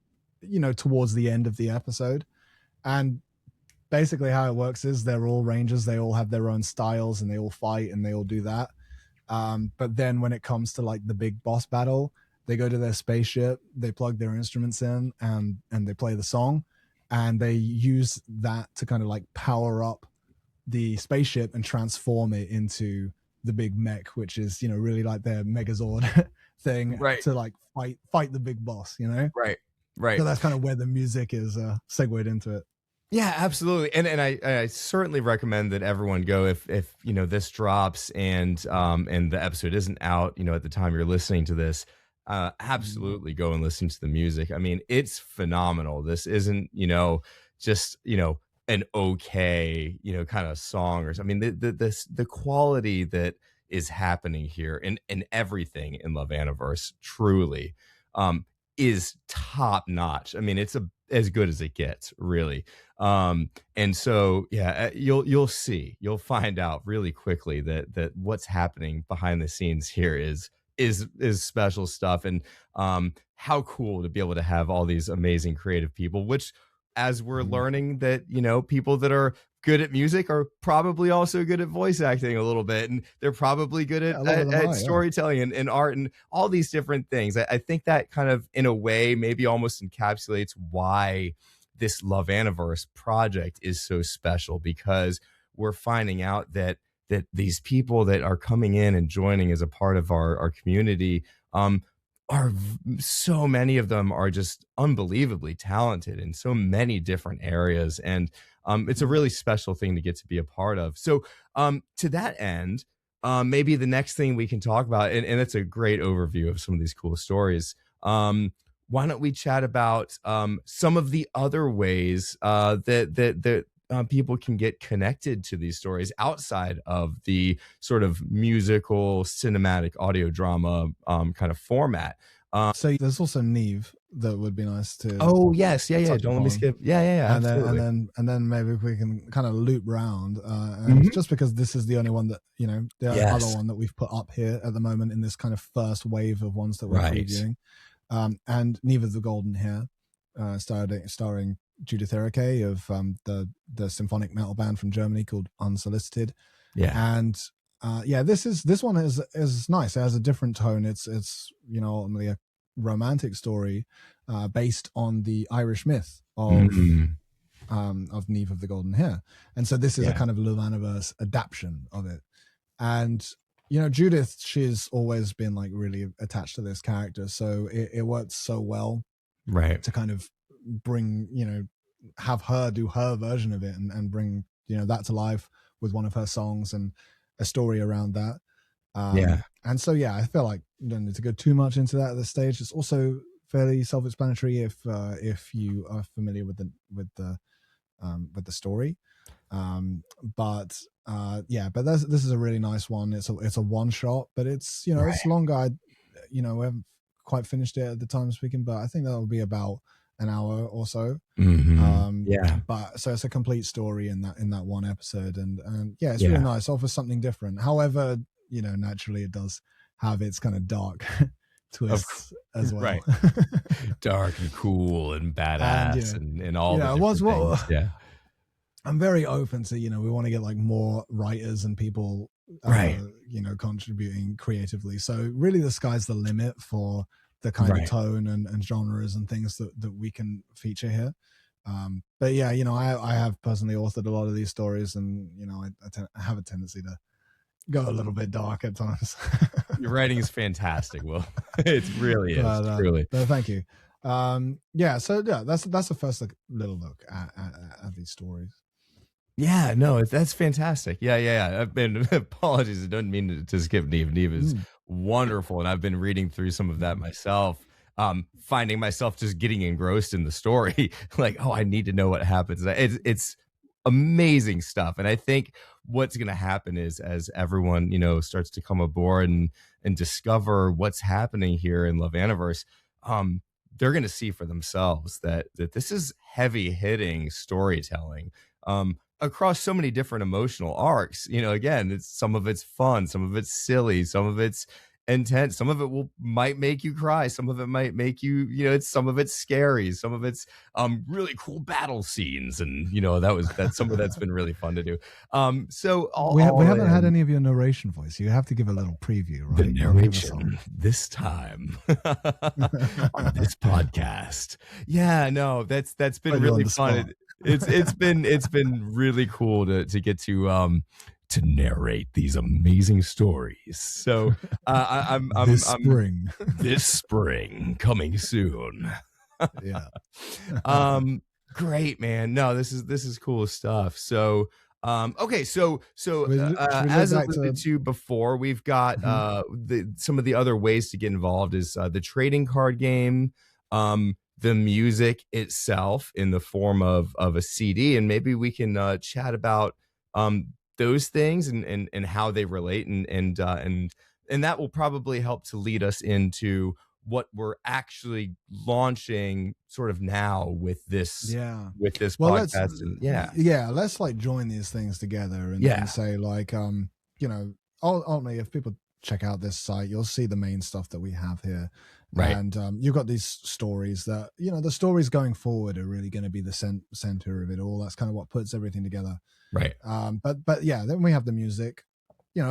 towards the end of the episode. And basically how it works is they're all Rangers, they all have their own styles, and they all fight and they all do that. But then when it comes to like the big boss battle, they go to their spaceship, they plug their instruments in, and they play the song, and they use that to kind of like power up the spaceship and transform it into the big mech, which is, you know, really like their Megazord thing, Right. to like fight the big boss, you know. Right. So that's kind of where the music is segued into it. Yeah, absolutely. And I certainly recommend that everyone go if you know this drops and the episode isn't out, you know, at the time you're listening to this. Absolutely go and listen to the music. I mean, it's phenomenal. This isn't, you know, just, you know, an okay, you know, kind of song or something. I mean, the quality that is happening here and everything in LovAnaverse truly um is top notch. I mean, it's as good as it gets, really. And so yeah, you'll find out really quickly that what's happening behind the scenes here is special stuff. And how cool to be able to have all these amazing creative people, which, as we're learning, that, you know, people that are good at music are probably also good at voice acting a little bit, and they're probably good at storytelling and art and all these different things. I think that kind of, in a way, maybe almost encapsulates why this LovAnaverse project is so special, because we're finding out that these people that are coming in and joining as a part of our community, so many of them are just unbelievably talented in so many different areas. And it's a really special thing to get to be a part of. So to that end, maybe the next thing we can talk about, and it's a great overview of some of these cool stories. Why don't we chat about some of the other ways that people can get connected to these stories outside of the sort of musical, cinematic, audio drama kind of format. So there's also Neve that would be nice to. Oh yes, yeah. Don't let me skip. Yeah. And absolutely. then maybe we can kind of loop round. Just because this is the only one that, you know, the other one that we've put up here at the moment in this kind of first wave of ones that we're previewing. And Neve of the Golden Hair, starring Judith Erike of the symphonic metal band from Germany called Unsolicited. And this one is nice. It has a different tone. It's you know, ultimately a romantic story based on the Irish myth of Neve of the Golden Hair. And so this is a kind of LovAnaverse adaptation of it. And you know, Judith, she's always been like really attached to this character, so it works so well, to kind of bring, you know, have her do her version of it and bring, you know, that to life with one of her songs and a story around that. And so I feel like you don't need to go too much into that at this stage. It's also fairly self-explanatory if you are familiar with the story. But this is a really nice one. It's a one shot, but it's, you know, it's longer. We haven't quite finished it at the time of speaking, but I think that'll be about an hour or so. But so it's a complete story in that one episode, and it's really nice. Offers something different. However, you know, naturally it does have its kind of dark twists as well. Dark and cool and badass and all the things. I'm very open to, you know, we want to get like more writers and people, you know, contributing creatively. So really the sky's the limit for the kind of tone and genres and things that we can feature here. But yeah, you know, I have personally authored a lot of these stories, and, you know, I have a tendency to go a little bit dark at times. Your writing is fantastic, Will. It really is, truly. Thank you. That's the first little look at these stories. Yeah, no, that's fantastic. Yeah. I've been apologies. I don't mean to skip Neve. Neve is wonderful, and I've been reading through some of that myself. Finding myself just getting engrossed in the story, like, oh, I need to know what happens. It's amazing stuff, and I think what's going to happen is, as everyone, you know, starts to come aboard and discover what's happening here in LovAnaverse, they're going to see for themselves that this is heavy hitting storytelling. Across so many different emotional arcs. You know, again, some of it's fun, some of it's silly, some of it's intense, some of it might make you cry, some of it might make you, you know, some of it's scary, some of it's really cool battle scenes, and, you know, that's some of that's been really fun to do. So we haven't had any of your narration voice. You have to give a little preview, right? The narration this time on this podcast. Yeah, no, that's been really fun. It's been really cool to get to to narrate these amazing stories. So This I'm spring. this spring coming soon. Yeah. Great, man. No, this is cool stuff. So okay, so Should we look as back to alluded to before, we've got Mhm. some of the other ways to get involved is the trading card game, the music itself in the form of a CD, and maybe we can chat about those things and how they relate, and that will probably help to lead us into what we're actually launching sort of now Yeah. with this Well, podcast. And let's like join these things together yeah, and say like you know, ultimately if people check out this site, you'll see the main stuff that we have here. right, And you've got these stories that, the stories going forward are really going to be the center of it all. That's kind of what puts everything together. right, But yeah, then we have the music,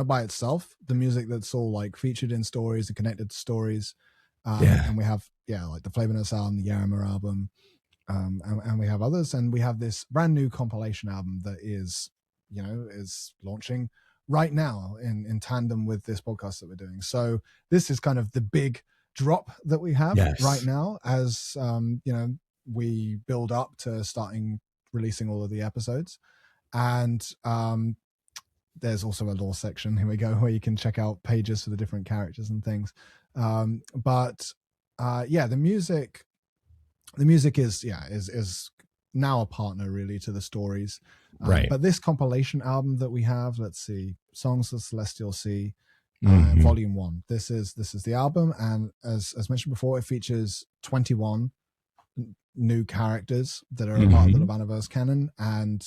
by itself, the music that's all like featured in stories and connected to stories. yeah, And we have, like the Flavor Notes album, the Yarima album, and we have others, and we have this brand new compilation album that is launching right now in tandem with this podcast that we're doing. So this is kind of the big drop that we have right yes, now as we build up to starting releasing all of the episodes. And there's also a lore section, here we go, where you can check out pages for the different characters and things. But yeah, the music is now a partner really to the stories. right, But this compilation album that we have, let's see, Songs of Celestial Sea, mhm, Volume 1. This is the album, and as mentioned before, it features 21 new characters that are a part of the mhm, LovAnaverse canon, and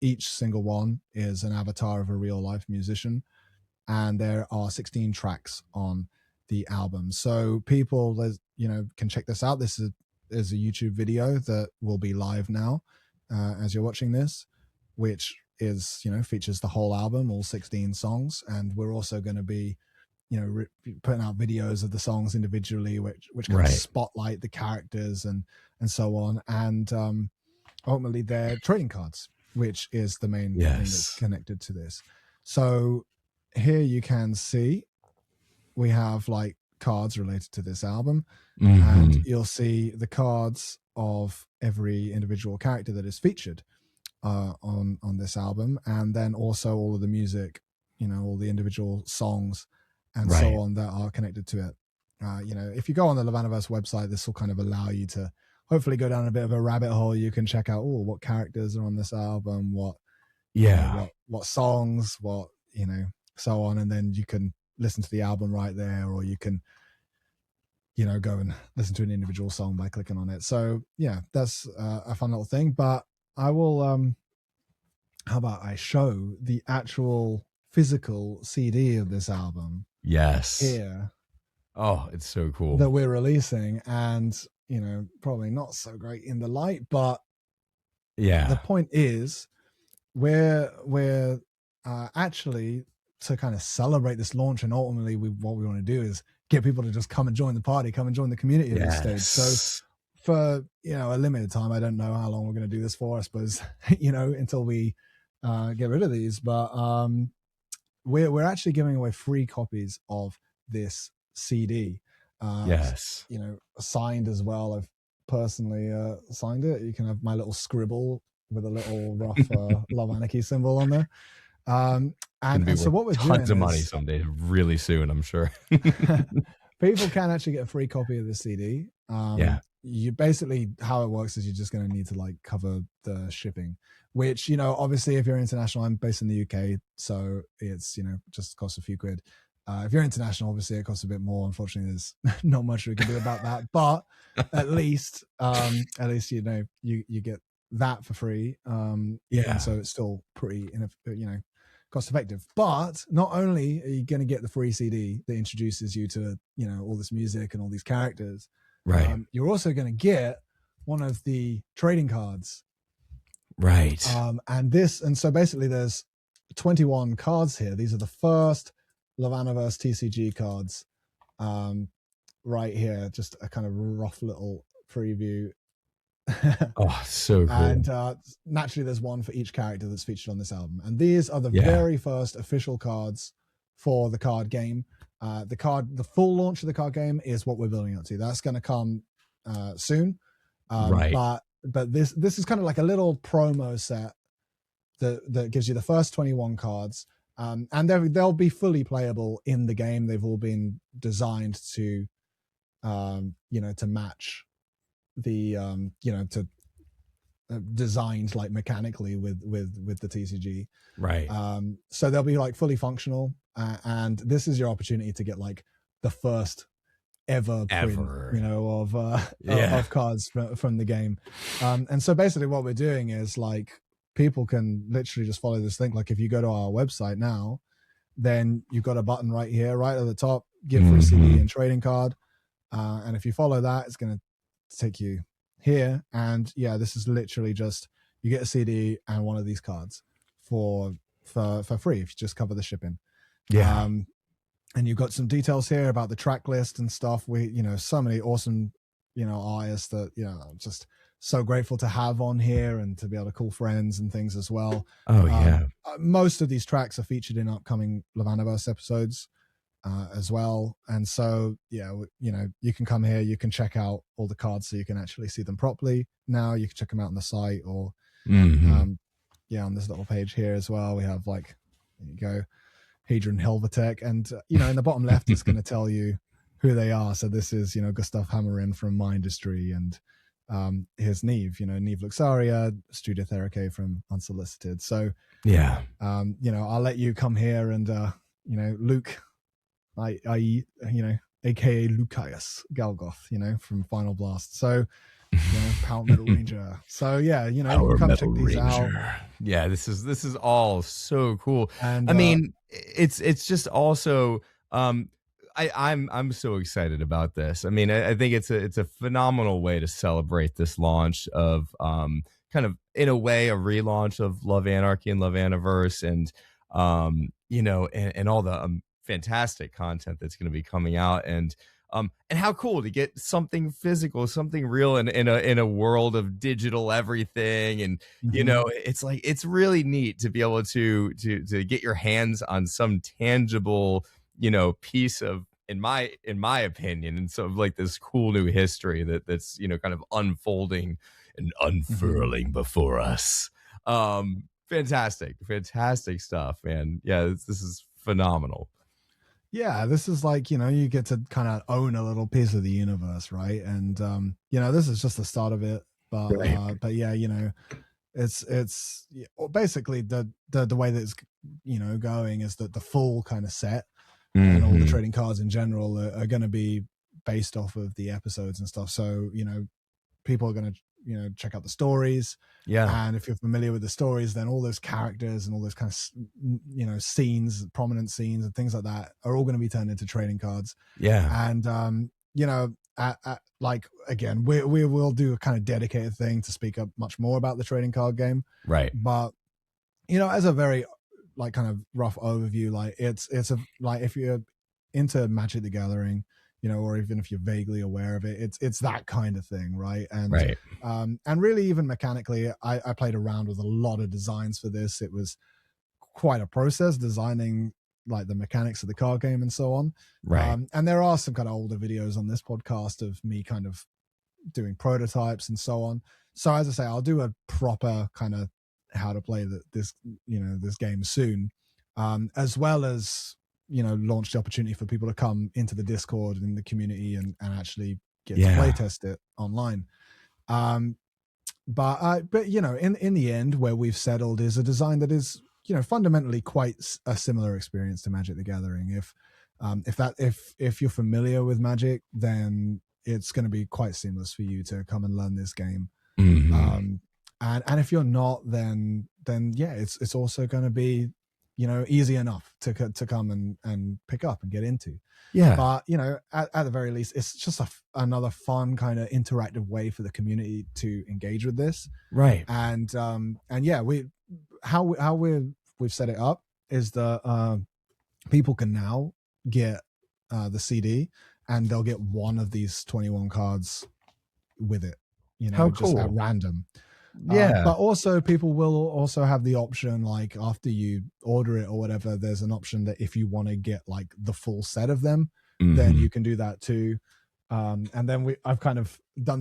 each single one is an avatar of a real life musician. And there are 16 tracks on the album, so people can check this out. This is a YouTube video that will be live now as you're watching this, which is features the whole album, all 16 songs. And we're also going to be putting out videos of the songs individually, which kind of right, spotlight the characters and so on. And ultimately they're trading cards, which is the main thing that's yes, connected to this. So here you can see we have like cards related to this album, and mhm, you'll see the cards of every individual character that is featured on this album, and then also all of the music, all the individual songs and so right, on that are connected to it. If you go on the LovAnaverse website, this will kind of allow you to hopefully go down a bit of a rabbit hole. You can check out, what characters are on this album, what yeah, what songs, what so on, and then you can listen to the album right there, or you can go and listen to an individual song by clicking on it. So yeah, that's a fun little thing. But I will how about I show the actual physical CD of this album yes. here Oh, it's so that cool. we're releasing. And probably not so great in the light, but the Yeah, point is we're actually, to kind of celebrate this launch, and ultimately what we want to do is get people to just come and join the party, come and join the community at this stage. So yes, for a limited time, I don't know how long we're going to do this for, I suppose, until we get rid of these, but we're actually giving away free copies of this CD, yes. signed as well. I've personally signed it. You can have my little scribble with a little rough Love Anarchy symbol on there. Um, Gonna be and so worth what we're tons doing of money is someday, really soon, I'm sure. people can actually get a free copy of the CD. Yeah, You basically, how it works is you're just going to need to like cover the shipping, which obviously if you're international, I'm based in the UK, so it's just costs a few quid. If you're international, obviously it costs a bit more. Unfortunately, there's not much we can do about that, but at least you get that for free, and yeah, so it's still pretty cost effective. But not only are you going to get the free CD that introduces you to all this music and all these characters, right, you're also going to get one of the trading cards. right. And so basically there's 21 cards here. These are the first LovAnaverse TCG cards, right here. Just a kind of rough little preview Oh, so cool. And naturally, there's one for each character that's featured on this album. And these are the Yeah. very first official cards for the card game. The full launch of the card game is what we're building up to. That's going to come soon. Right. But this is kind of like a little promo set that gives you the first 21 cards. And they'll be fully playable in the game. They've all been designed to, to match the, to designed like mechanically with the TCG. Right. So they'll be like fully functional, and this is your opportunity to get like the first ever print, of cards from the game. And so basically what we're doing is like people can literally just follow this link. Like if you go to our website now, then you've got a button right here, right at the top, get free CD and trading card. And if you follow that, it's going to take you here. And yeah, this is literally just, you get a CD and one of these cards for free if you just cover the shipping. Yeah. And you've got some details here about the track list and stuff. We, so many awesome, artists that, I'm just so grateful to have on here and to be able to call friends and things as well. Oh yeah. Most of these tracks are featured in upcoming LovAnaverse episodes as well. And so, yeah, you can come here, you can check out all the cards so you can actually see them properly. Now you can check them out on the site or, on this little page here as well. We have like, there you go, Hadron Helvetech. And, in the bottom left, it's going to tell you who they are. So this is, Gustav Hammerin from Mindustry, and here's Neve, Neve Luxaria, Studio Therake from Unsolicited. So, yeah, I'll let you come here and, Luke, aka Lucius Galgoth, from Final Blast. So, Power Metal Ranger. So yeah, come check these out. Yeah, this is all so cool. And I mean, it's just also I'm so excited about this. I mean, I think it's a phenomenal way to celebrate this launch of kind of in a way a relaunch of Love Anarchy and LovAnaverse, and and all the fantastic content that's going to be coming out, and how cool to get something physical, something real in a world of digital everything. And it's like, it's really neat to be able to get your hands on some tangible piece of, in my opinion, and sort of like this cool new history that's kind of unfolding and unfurling before us. Fantastic stuff, man. Yeah, this is phenomenal. Yeah, this is like, you get to kind of own a little piece of the universe, right? And this is just the start of it, but right. But yeah, it's basically the way that it's going is that the full kind of set and all the trading cards in general are going to be based off of the episodes and stuff. So people are going to check out the stories, and if you're familiar with the stories, then all those characters and all those kind of scenes, prominent scenes and things like that are all going to be turned into trading cards. And like, again, we will do a kind of dedicated thing to speak up much more about the trading card game, right? But as a very like kind of rough overview, like it's a, like, if you're into Magic the Gathering, or even if you're vaguely aware of it, it's that kind of thing, right? And really, even mechanically, I played around with a lot of designs for this. It was quite a process designing like the mechanics of the card game and so on. Right. And there are some kind of older videos on this podcast of me kind of doing prototypes and so on. So as I say, I'll do a proper kind of how to play this game soon, as well as launch the opportunity for people to come into the Discord and the community and actually get to play test it online. But in the end, where we've settled is a design that is fundamentally quite a similar experience to Magic the Gathering. If you're familiar with Magic, then it's going to be quite seamless for you to come and learn this game. And if you're not, then yeah, it's also going to be easy enough to come and pick up and get into. But at the very least, it's just another fun kind of interactive way for the community to engage with this, right? And yeah, we've set it up is that people can now get the CD, and they'll get one of these 21 cards with it. How just at cool. random. Yeah. But also people will also have the option, like after you order it or whatever, there's an option that if you want to get like the full set of them, then Mm-hmm. you can do that too. And then I've kind of done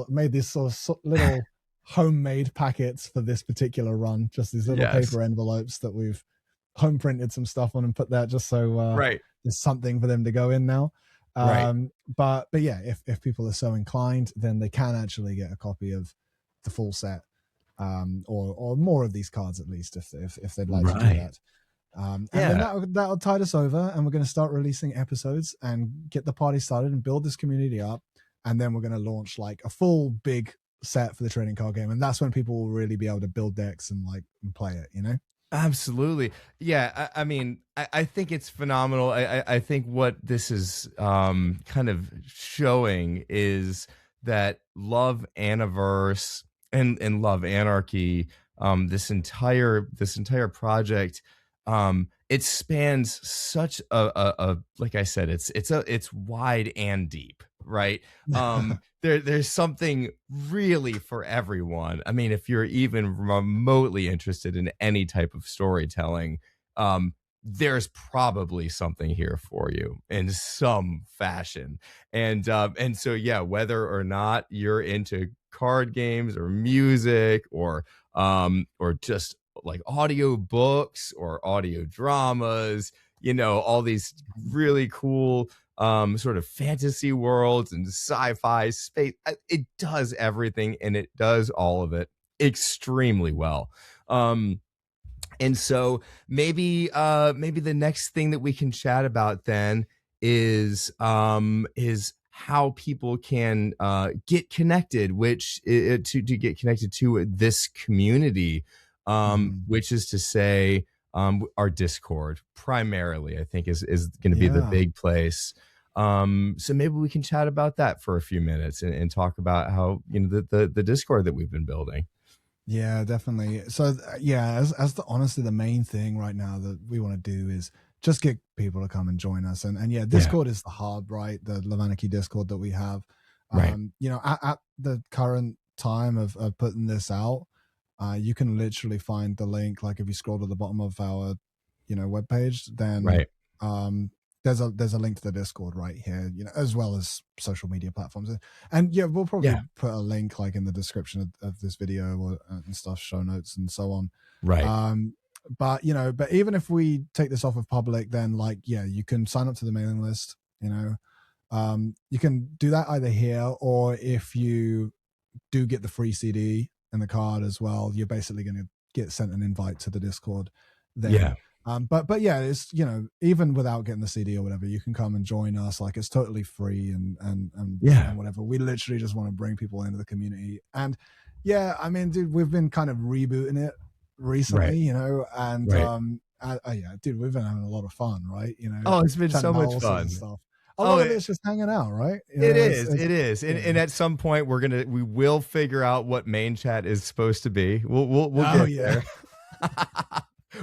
made these sort of little homemade packets for this particular run, just these little Yes. paper envelopes that we've home printed some stuff on and put that just so Right. there's something for them to go in now. Right. But yeah, if people are so inclined, then they can actually get a copy of the full set, or more of these cards at least, if they'd like to do Right. that. And then Yeah. that'll tide us over, and we're going to start releasing episodes and get the party started and build this community up. And then we're going to launch like a full big set for the trading card game, and that's when people will really be able to build decks and play it. Absolutely. Yeah. I mean, I think it's phenomenal. I think what this is kind of showing is that LovAnaverse and Love Anarchy, this entire project, it spans such a like I said, it's wide and deep, right? There's something really for everyone. I mean, if you're even remotely interested in any type of storytelling, there's probably something here for you in some fashion. And so yeah, whether or not you're into card games or music or just like audio books or audio dramas, all these really cool sort of fantasy worlds and sci-fi space. It does everything, and it does all of it extremely well. And so maybe the next thing that we can chat about then is how people can get connected, which to get connected to this community, which is to say, our Discord primarily, I think is going to be the Yeah. big place. So maybe we can chat about that for a few minutes and talk about how the Discord that we've been building. Yeah, definitely. So yeah, as honestly the main thing right now that we want to do is just get people to come and join us. And yeah, Yeah. Discord is the hub, right? The LovAnaverse Discord that we have. Right. At the current time of putting this out, you can literally find the link. Like if you scroll to the bottom of our, webpage, then Right. there's a link to the Discord right here, as well as social media platforms. And yeah, we'll probably put a link like in the description of this video or and stuff, show notes and so on. Right. But even if we take this off of public, then you can sign up to the mailing list. You can do that either here, or if you do get the free CD and the card as well, you're basically going to get sent an invite to the Discord then. Yeah. But yeah, it's even without getting the CD or whatever, you can come and join us. Like it's totally free and whatever. We literally just want to bring people into the community. And yeah, I mean, dude, we've been kind of rebooting it recently, and yeah, dude, we've been having a lot of fun, right? Oh, it's been so much fun. And stuff. A lot of it's just hanging out, right? It is. And at some point we will figure out what main chat is supposed to be. We'll get there.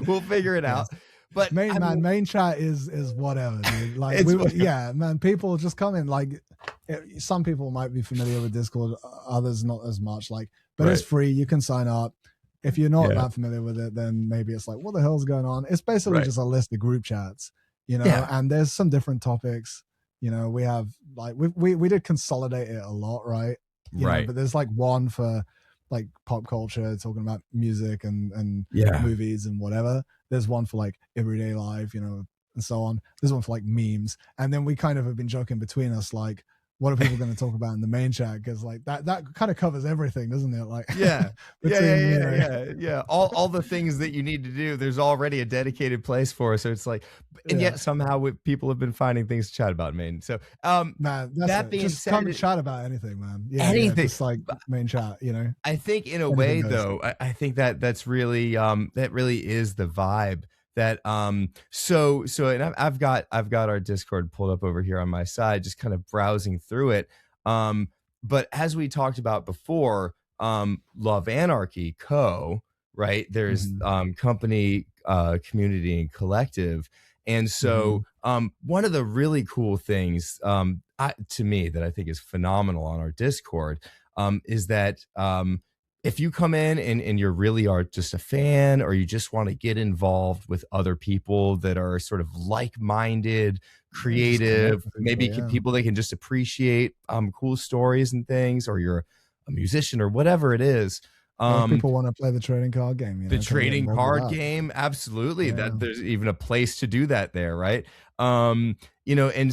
We'll figure it out. But main chat is whatever, dude. Like yeah, man, people just come in. Like some people might be familiar with Discord, others not as much. But it's free. You can sign up. If you're not that familiar with it, then maybe it's like, what the hell's going on? It's basically just a list of group chats, and there's some different topics. We have we did consolidate it a lot, right? But there's one for pop culture, talking about music and movies and whatever. There's one for everyday life, and so on. There's one for memes. And then we kind of have been joking between us, what are people going to talk about in the main chat? Because that kind of covers everything, doesn't it? Yeah. All the things that you need to do, there's already a dedicated place for us. So it's yet somehow people have been finding things to chat about, man. So man, that being just said, come and chat about anything, man. Anything, just main chat. I think in a way though, I think that's really that really is the vibe. That so and I've got our Discord pulled up over here on my side, just kind of browsing through it. But as we talked about before, LovAnarchy Co. Right, there's company, community, and collective. And so one of the really cool things to me that I think is phenomenal on our Discord is that if you come in and you really are just a fan, or you just want to get involved with other people that are sort of like-minded, Yeah, just connect creative, with people. maybe Yeah. people that can just appreciate cool stories and things, or you're a musician or whatever it is. Or if um people want to play the trading card game, the come get trading involved with card that. game, absolutely. Yeah. That there's even a place to do that there, right? And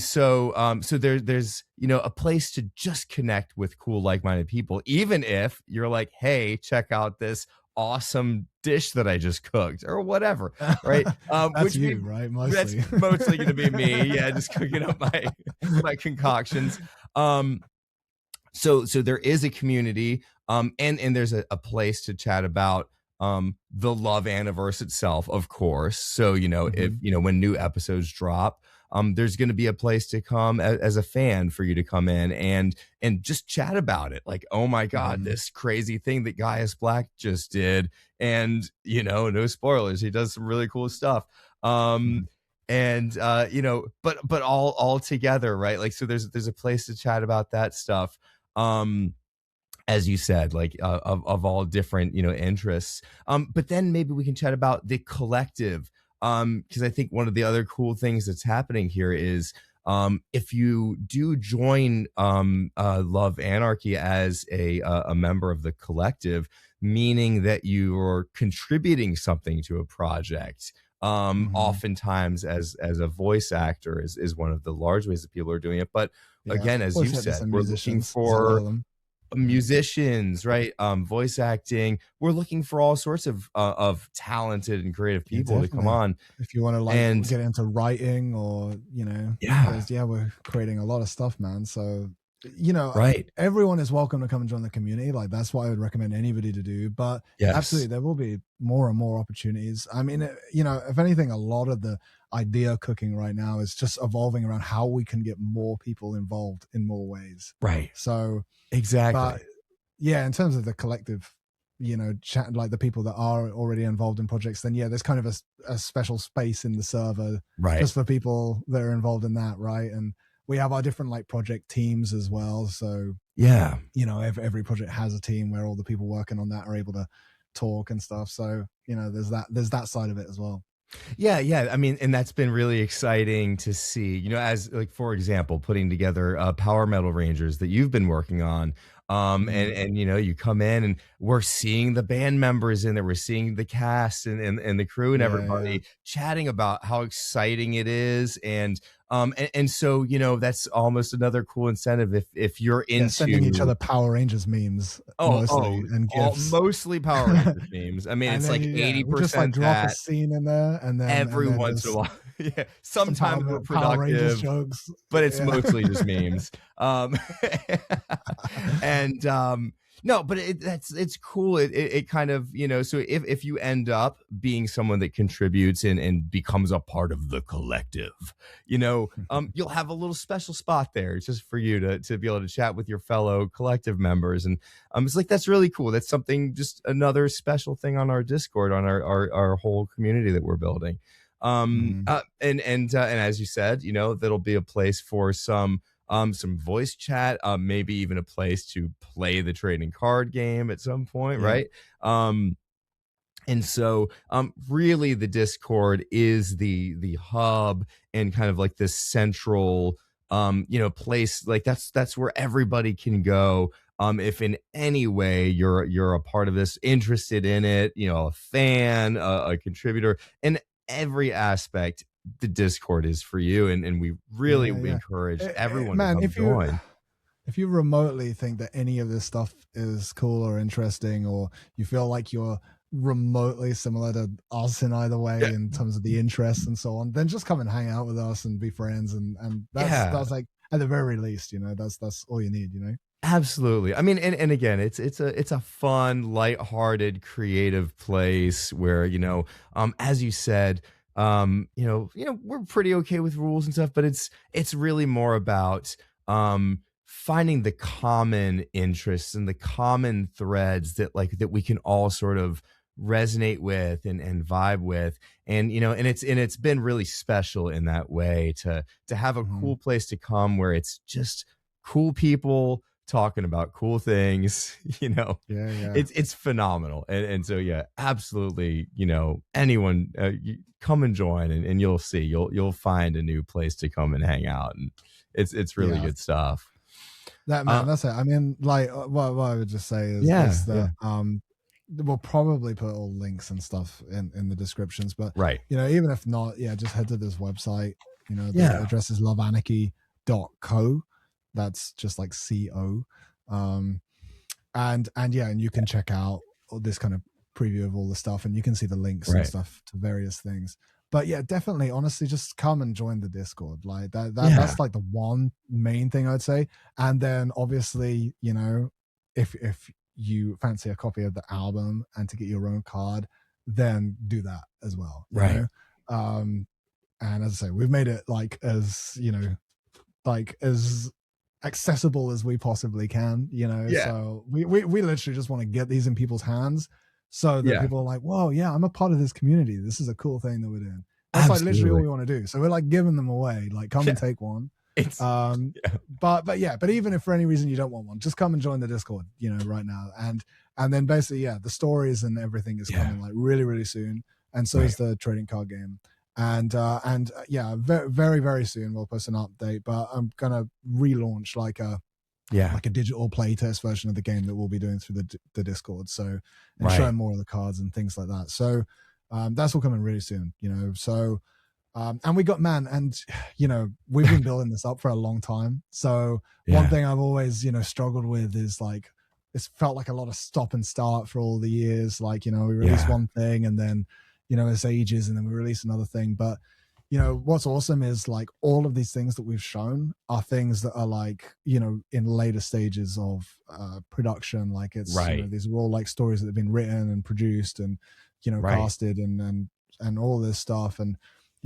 so there's a place to just connect with cool, like-minded people, even if you're like, hey, check out this awesome dish that I just cooked, or whatever, right? That's you, right? That's Mostly. mostly going to be me, yeah, just cooking up my concoctions. So there is a community, and there's a place to chat about the LovAnaverse itself, of course. So if Mhm. when new episodes drop, there's going to be a place to come as a fan, for you to come in and just chat about it, like, oh my god, Mhm. this crazy thing that Gaius Black just did. And no spoilers, he does some really cool stuff. um Mhm. and but all together, right? Like, so there's a place to chat about that stuff, um as you said, like, of all different interests. But then maybe we can chat about the collective, because I think one of the other cool things that's happening here is, if you do join Love Anarchy as a member of the collective, meaning that you're contributing something to a project, Mhm. oftentimes as a voice actor is one of the large ways that people are doing it. But Yeah. again, as you Voice actors said, and we're looking musicians. There's a lot for of them. musicians, right? Voice acting. We're looking for all sorts of talented and creative Yeah, people to come definitely. on. If you want to like And get into writing, or yeah, there's we're creating a lot of stuff, man. So right. everyone is welcome to come and join the community. Like, that's what I would recommend anybody to do. But absolutely, Yes. there will be more and more opportunities. I mean, if anything, a lot of the idea cooking right now is just evolving around how we can get more people involved in more ways. Right. So, but Exactly. yeah, in terms of the collective, chat, like the people that are already involved in projects, then there's kind of a special space in the server Right. just for people that are involved in that, right? And we have our different like project teams as well. So Yeah. every project has a team where all the people working on that are able to talk and stuff. So there's that side of it as well. Yeah, yeah. I mean, and that's been really exciting to see, as like, for example, putting together Power Metal Rangers that you've been working on. And Mm. and you come in and we're seeing the band members in there, we're seeing the cast and the crew and Yeah, yeah. everybody chatting about how exciting it is. And so, that's almost another cool incentive if you're Yeah, sending each into. other Power Rangers memes mostly, Oh, and all gifs. mostly Power Rangers memes. I mean, And it's then like we'll just like 80% drop a that. scene in there, and Every then once in a there's while. Yeah, some sometimes we're Power Rangers productive, jokes. but it's Yeah. mostly just memes. Um, and no, but it's cool. It kind of, so if you end up being someone that contributes and becomes a part of the collective, you'll have a little special spot there just for you to be able to chat with your fellow collective members. And it's like, that's really cool. That's something, just another special thing on our Discord, on our whole community that we're building. Mhm. And as you said, that'll be a place for some voice chat, maybe even a place to play the trading card game at some point, Yeah. right? And so really, the Discord is the hub, and kind of like this central place. Like, that's where everybody can go, if in any way you're a part of this, interested in it, a fan, a contributor, in every aspect. The Discord is for you, and we Yeah. encourage everyone to Man, come join. if you remotely think that any of this stuff is cool or interesting, or you feel like you're remotely similar to us in either way Yeah. in terms of the interests and so on, then just come and hang out with us and be friends, and Yeah. that's like, at the very least, that's all you need. Absolutely. I mean, and again, it's a fun, lighthearted, creative place where, as you said, we're pretty okay with rules and stuff, but it's really more about finding the common interests and the common threads that we can all sort of resonate with and vibe with. And it's been really special in that way to have a Mhm. cool place to come where it's just cool people talking about cool things. Yeah, yeah. It's phenomenal. And so yeah, absolutely, anyone, come and join, and you'll see, you'll find a new place to come and hang out, and it's really Yeah. good stuff. That Uh man, that's it. I mean, like, what I would just say yeah, is yeah. that we'll probably put all links and stuff in the descriptions, but Right. even if not, yeah, just head to this website. The Yeah. address is loveanarchy.co. That's just like co. And yeah, and you can check out all this kind of preview of all the stuff, and you can see the links and Right. stuff to various things. But yeah, definitely, honestly, just come and join the Discord. Like Yeah. that's like the one main thing I'd say. And then obviously, if you fancy a copy of the album and to get your own card, then do that as well. Right. And as I say, we've made it like as accessible as we possibly can. Yeah. So we literally just want to get these in people's hands so that Yeah. people are like, whoa, yeah, I'm a part of this community. This is a cool thing that we're doing. That's like literally all we want to do. So we're like giving them away, like come and take one. It's But even if for any reason you don't want one, just come and join the Discord, right now. And then basically, yeah, the stories and everything is coming like really, really soon. And so is the trading card game. And yeah, very, very, very soon we'll post an update, but I'm gonna relaunch like a digital playtest version of the game that we'll be doing through the Discord. So, and showing more of the cards and things like that. So that's all coming really soon, so and we got we've been building this up for a long time. So one thing I've always struggled with is like it's felt like a lot of stop and start for all the years. Like we released one thing and then it's ages and then we release another thing. But what's awesome is like all of these things that we've shown are things that are like in later stages of production. Like it's these are all like stories that have been written and produced and casted and all this stuff, and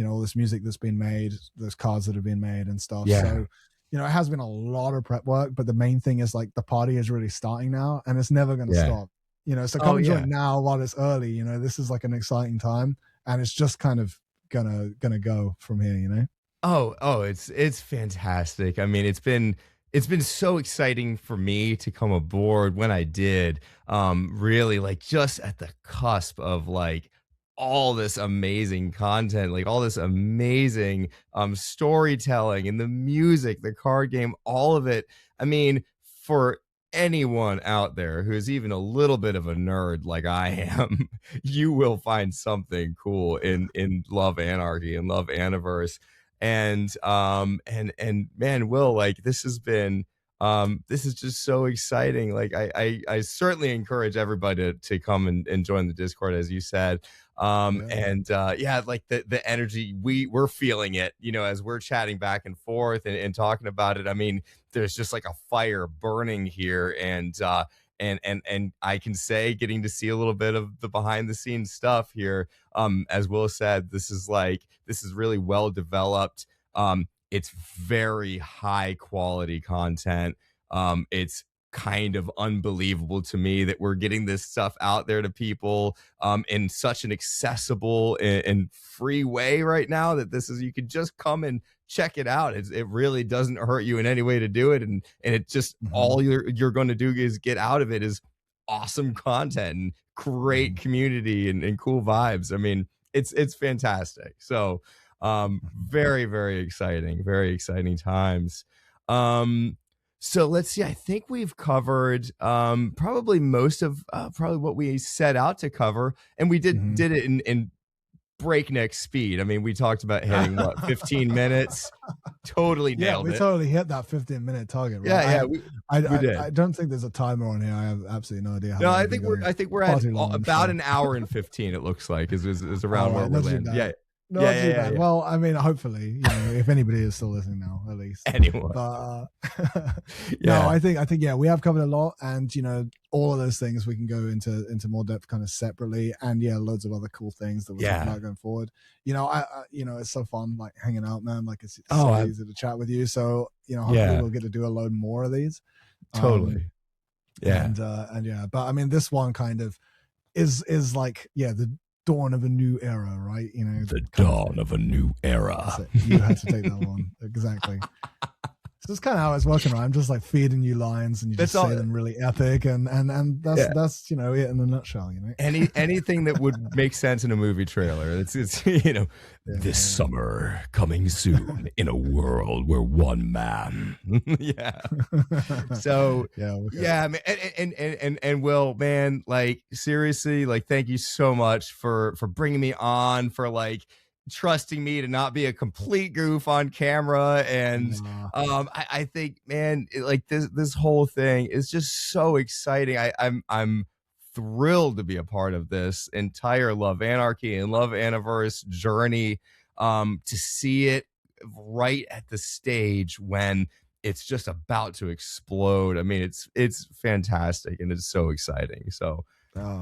all this music that's been made, those cards that have been made and stuff. So it has been a lot of prep work, but the main thing is like the party is really starting now and it's never going to stop. So come and join now while it's early. This is like an exciting time, and it's just kind of gonna go from here. It's fantastic. I mean, it's been so exciting for me to come aboard when I did. Really, like just at the cusp of like all this amazing content, like all this amazing storytelling and the music, the card game, all of it. I mean, for anyone out there who is even a little bit of a nerd like I am, you will find something cool in Love Anarchy and LovAnaverse. And man, Will, like this has been this is just so exciting. Like I certainly encourage everybody to come and join the Discord, as you said. Like the energy, we're feeling it, as we're chatting back and forth and talking about it. I mean, there's just like a fire burning here, and I can say, getting to see a little bit of the behind the scenes stuff here, as Will said, this is really well developed. It's very high quality content. It's kind of unbelievable to me that we're getting this stuff out there to people in such an accessible and free way right now, that you could just come and check it out. It really doesn't hurt you in any way to do it, and it just all you're going to do is get out of it is awesome content and great community and cool vibes. I mean, it's fantastic. So very, very exciting times. So let's see, I think we've covered probably most of probably what we set out to cover, and we did it in breakneck speed. I mean, we talked about hitting 15 minutes. Totally nailed it. We totally hit that 15-minute target, right? We did. I don't think there's a timer on here. I have absolutely no idea how. No, I think we're at about an hour and 15. It looks like is around where we're landing. Not too bad. Well, I mean, hopefully, if anybody is still listening now, at least. Anyone. But no, I think we have covered a lot, and all of those things we can go into more depth kind of separately, and loads of other cool things that we're talking about going forward. It's so fun like hanging out, man. Like it's so easy to chat with you. So hopefully we'll get to do a load more of these. Totally. And but I mean, this one kind of is like the dawn of a new era, right? The dawn of a new era. You had to take that one. Exactly. So it's kind of how it's working, right? I'm just like feeding you lines, and you just say them really epic, and that's you know it in a nutshell, you know. Anything that would make sense in a movie trailer. It's you know, this summer coming soon in a world where one man. Yeah. So yeah, man, and Will, man, like seriously, like thank you so much for bringing me on, for like trusting me to not be a complete goof on camera. And I think, man, like this whole thing is just so exciting. I'm thrilled to be a part of this entire Love Anarchy and LovAnaverse journey, to see it right at the stage when it's just about to explode. I mean, it's fantastic and it's so exciting. So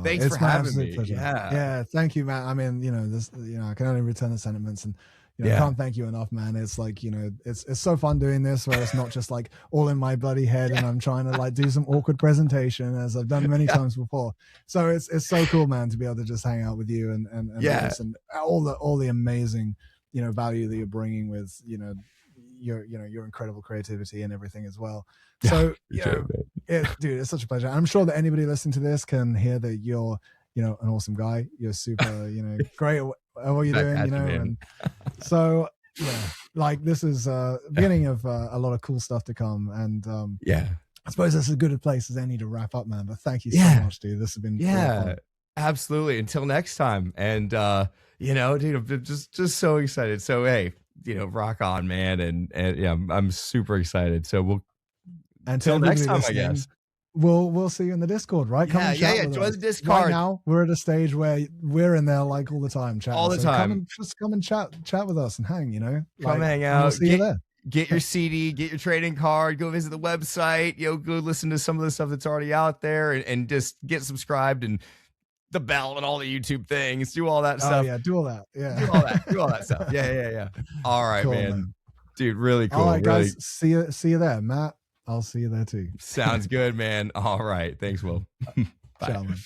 thanks for having me. Pleasure. Yeah, thank you, man. I mean, you know, this, you know, I can only return the sentiments, and you know, I can't thank you enough, man. It's like, you know, it's so fun doing this, where it's not just like all in my bloody head and I'm trying to like do some awkward presentation as I've done many times before. So it's so cool, man, to be able to just hang out with you and listen all the amazing, you know, value that you're bringing with, you know, your incredible creativity and everything as well. So dude, it's such a pleasure. I'm sure that anybody listening to this can hear that you're, you know, an awesome guy. You're super, you know, great at what you're doing, you know. And so yeah, like this is beginning of a lot of cool stuff to come. And I suppose that's as good a place as any to wrap up, man. But thank you so much, dude. This has been fun. Absolutely. Until next time. And you know, dude, I'm just so excited. So hey, you know, rock on, man. And yeah, I'm super excited. So we'll until next time, I guess. We'll see you in the Discord, right? Come and chat join the Discord. Right now, we're at a stage where we're in there like all the time, chatting. All the time. Come and chat with us and hang. You know, come hang out. We'll see you there. Get your CD, get your trading card, go visit the website. You know, go listen to some of the stuff that's already out there, and just get subscribed and the bell and all the YouTube things. Do all that stuff. Yeah, do all that. Yeah, do all that stuff. Yeah. All right, cool, man. Dude, really cool. All right, guys. See you there, Matt. I'll see you there too. Sounds good, man. All right. Thanks, Will. Bye. Ciao, man.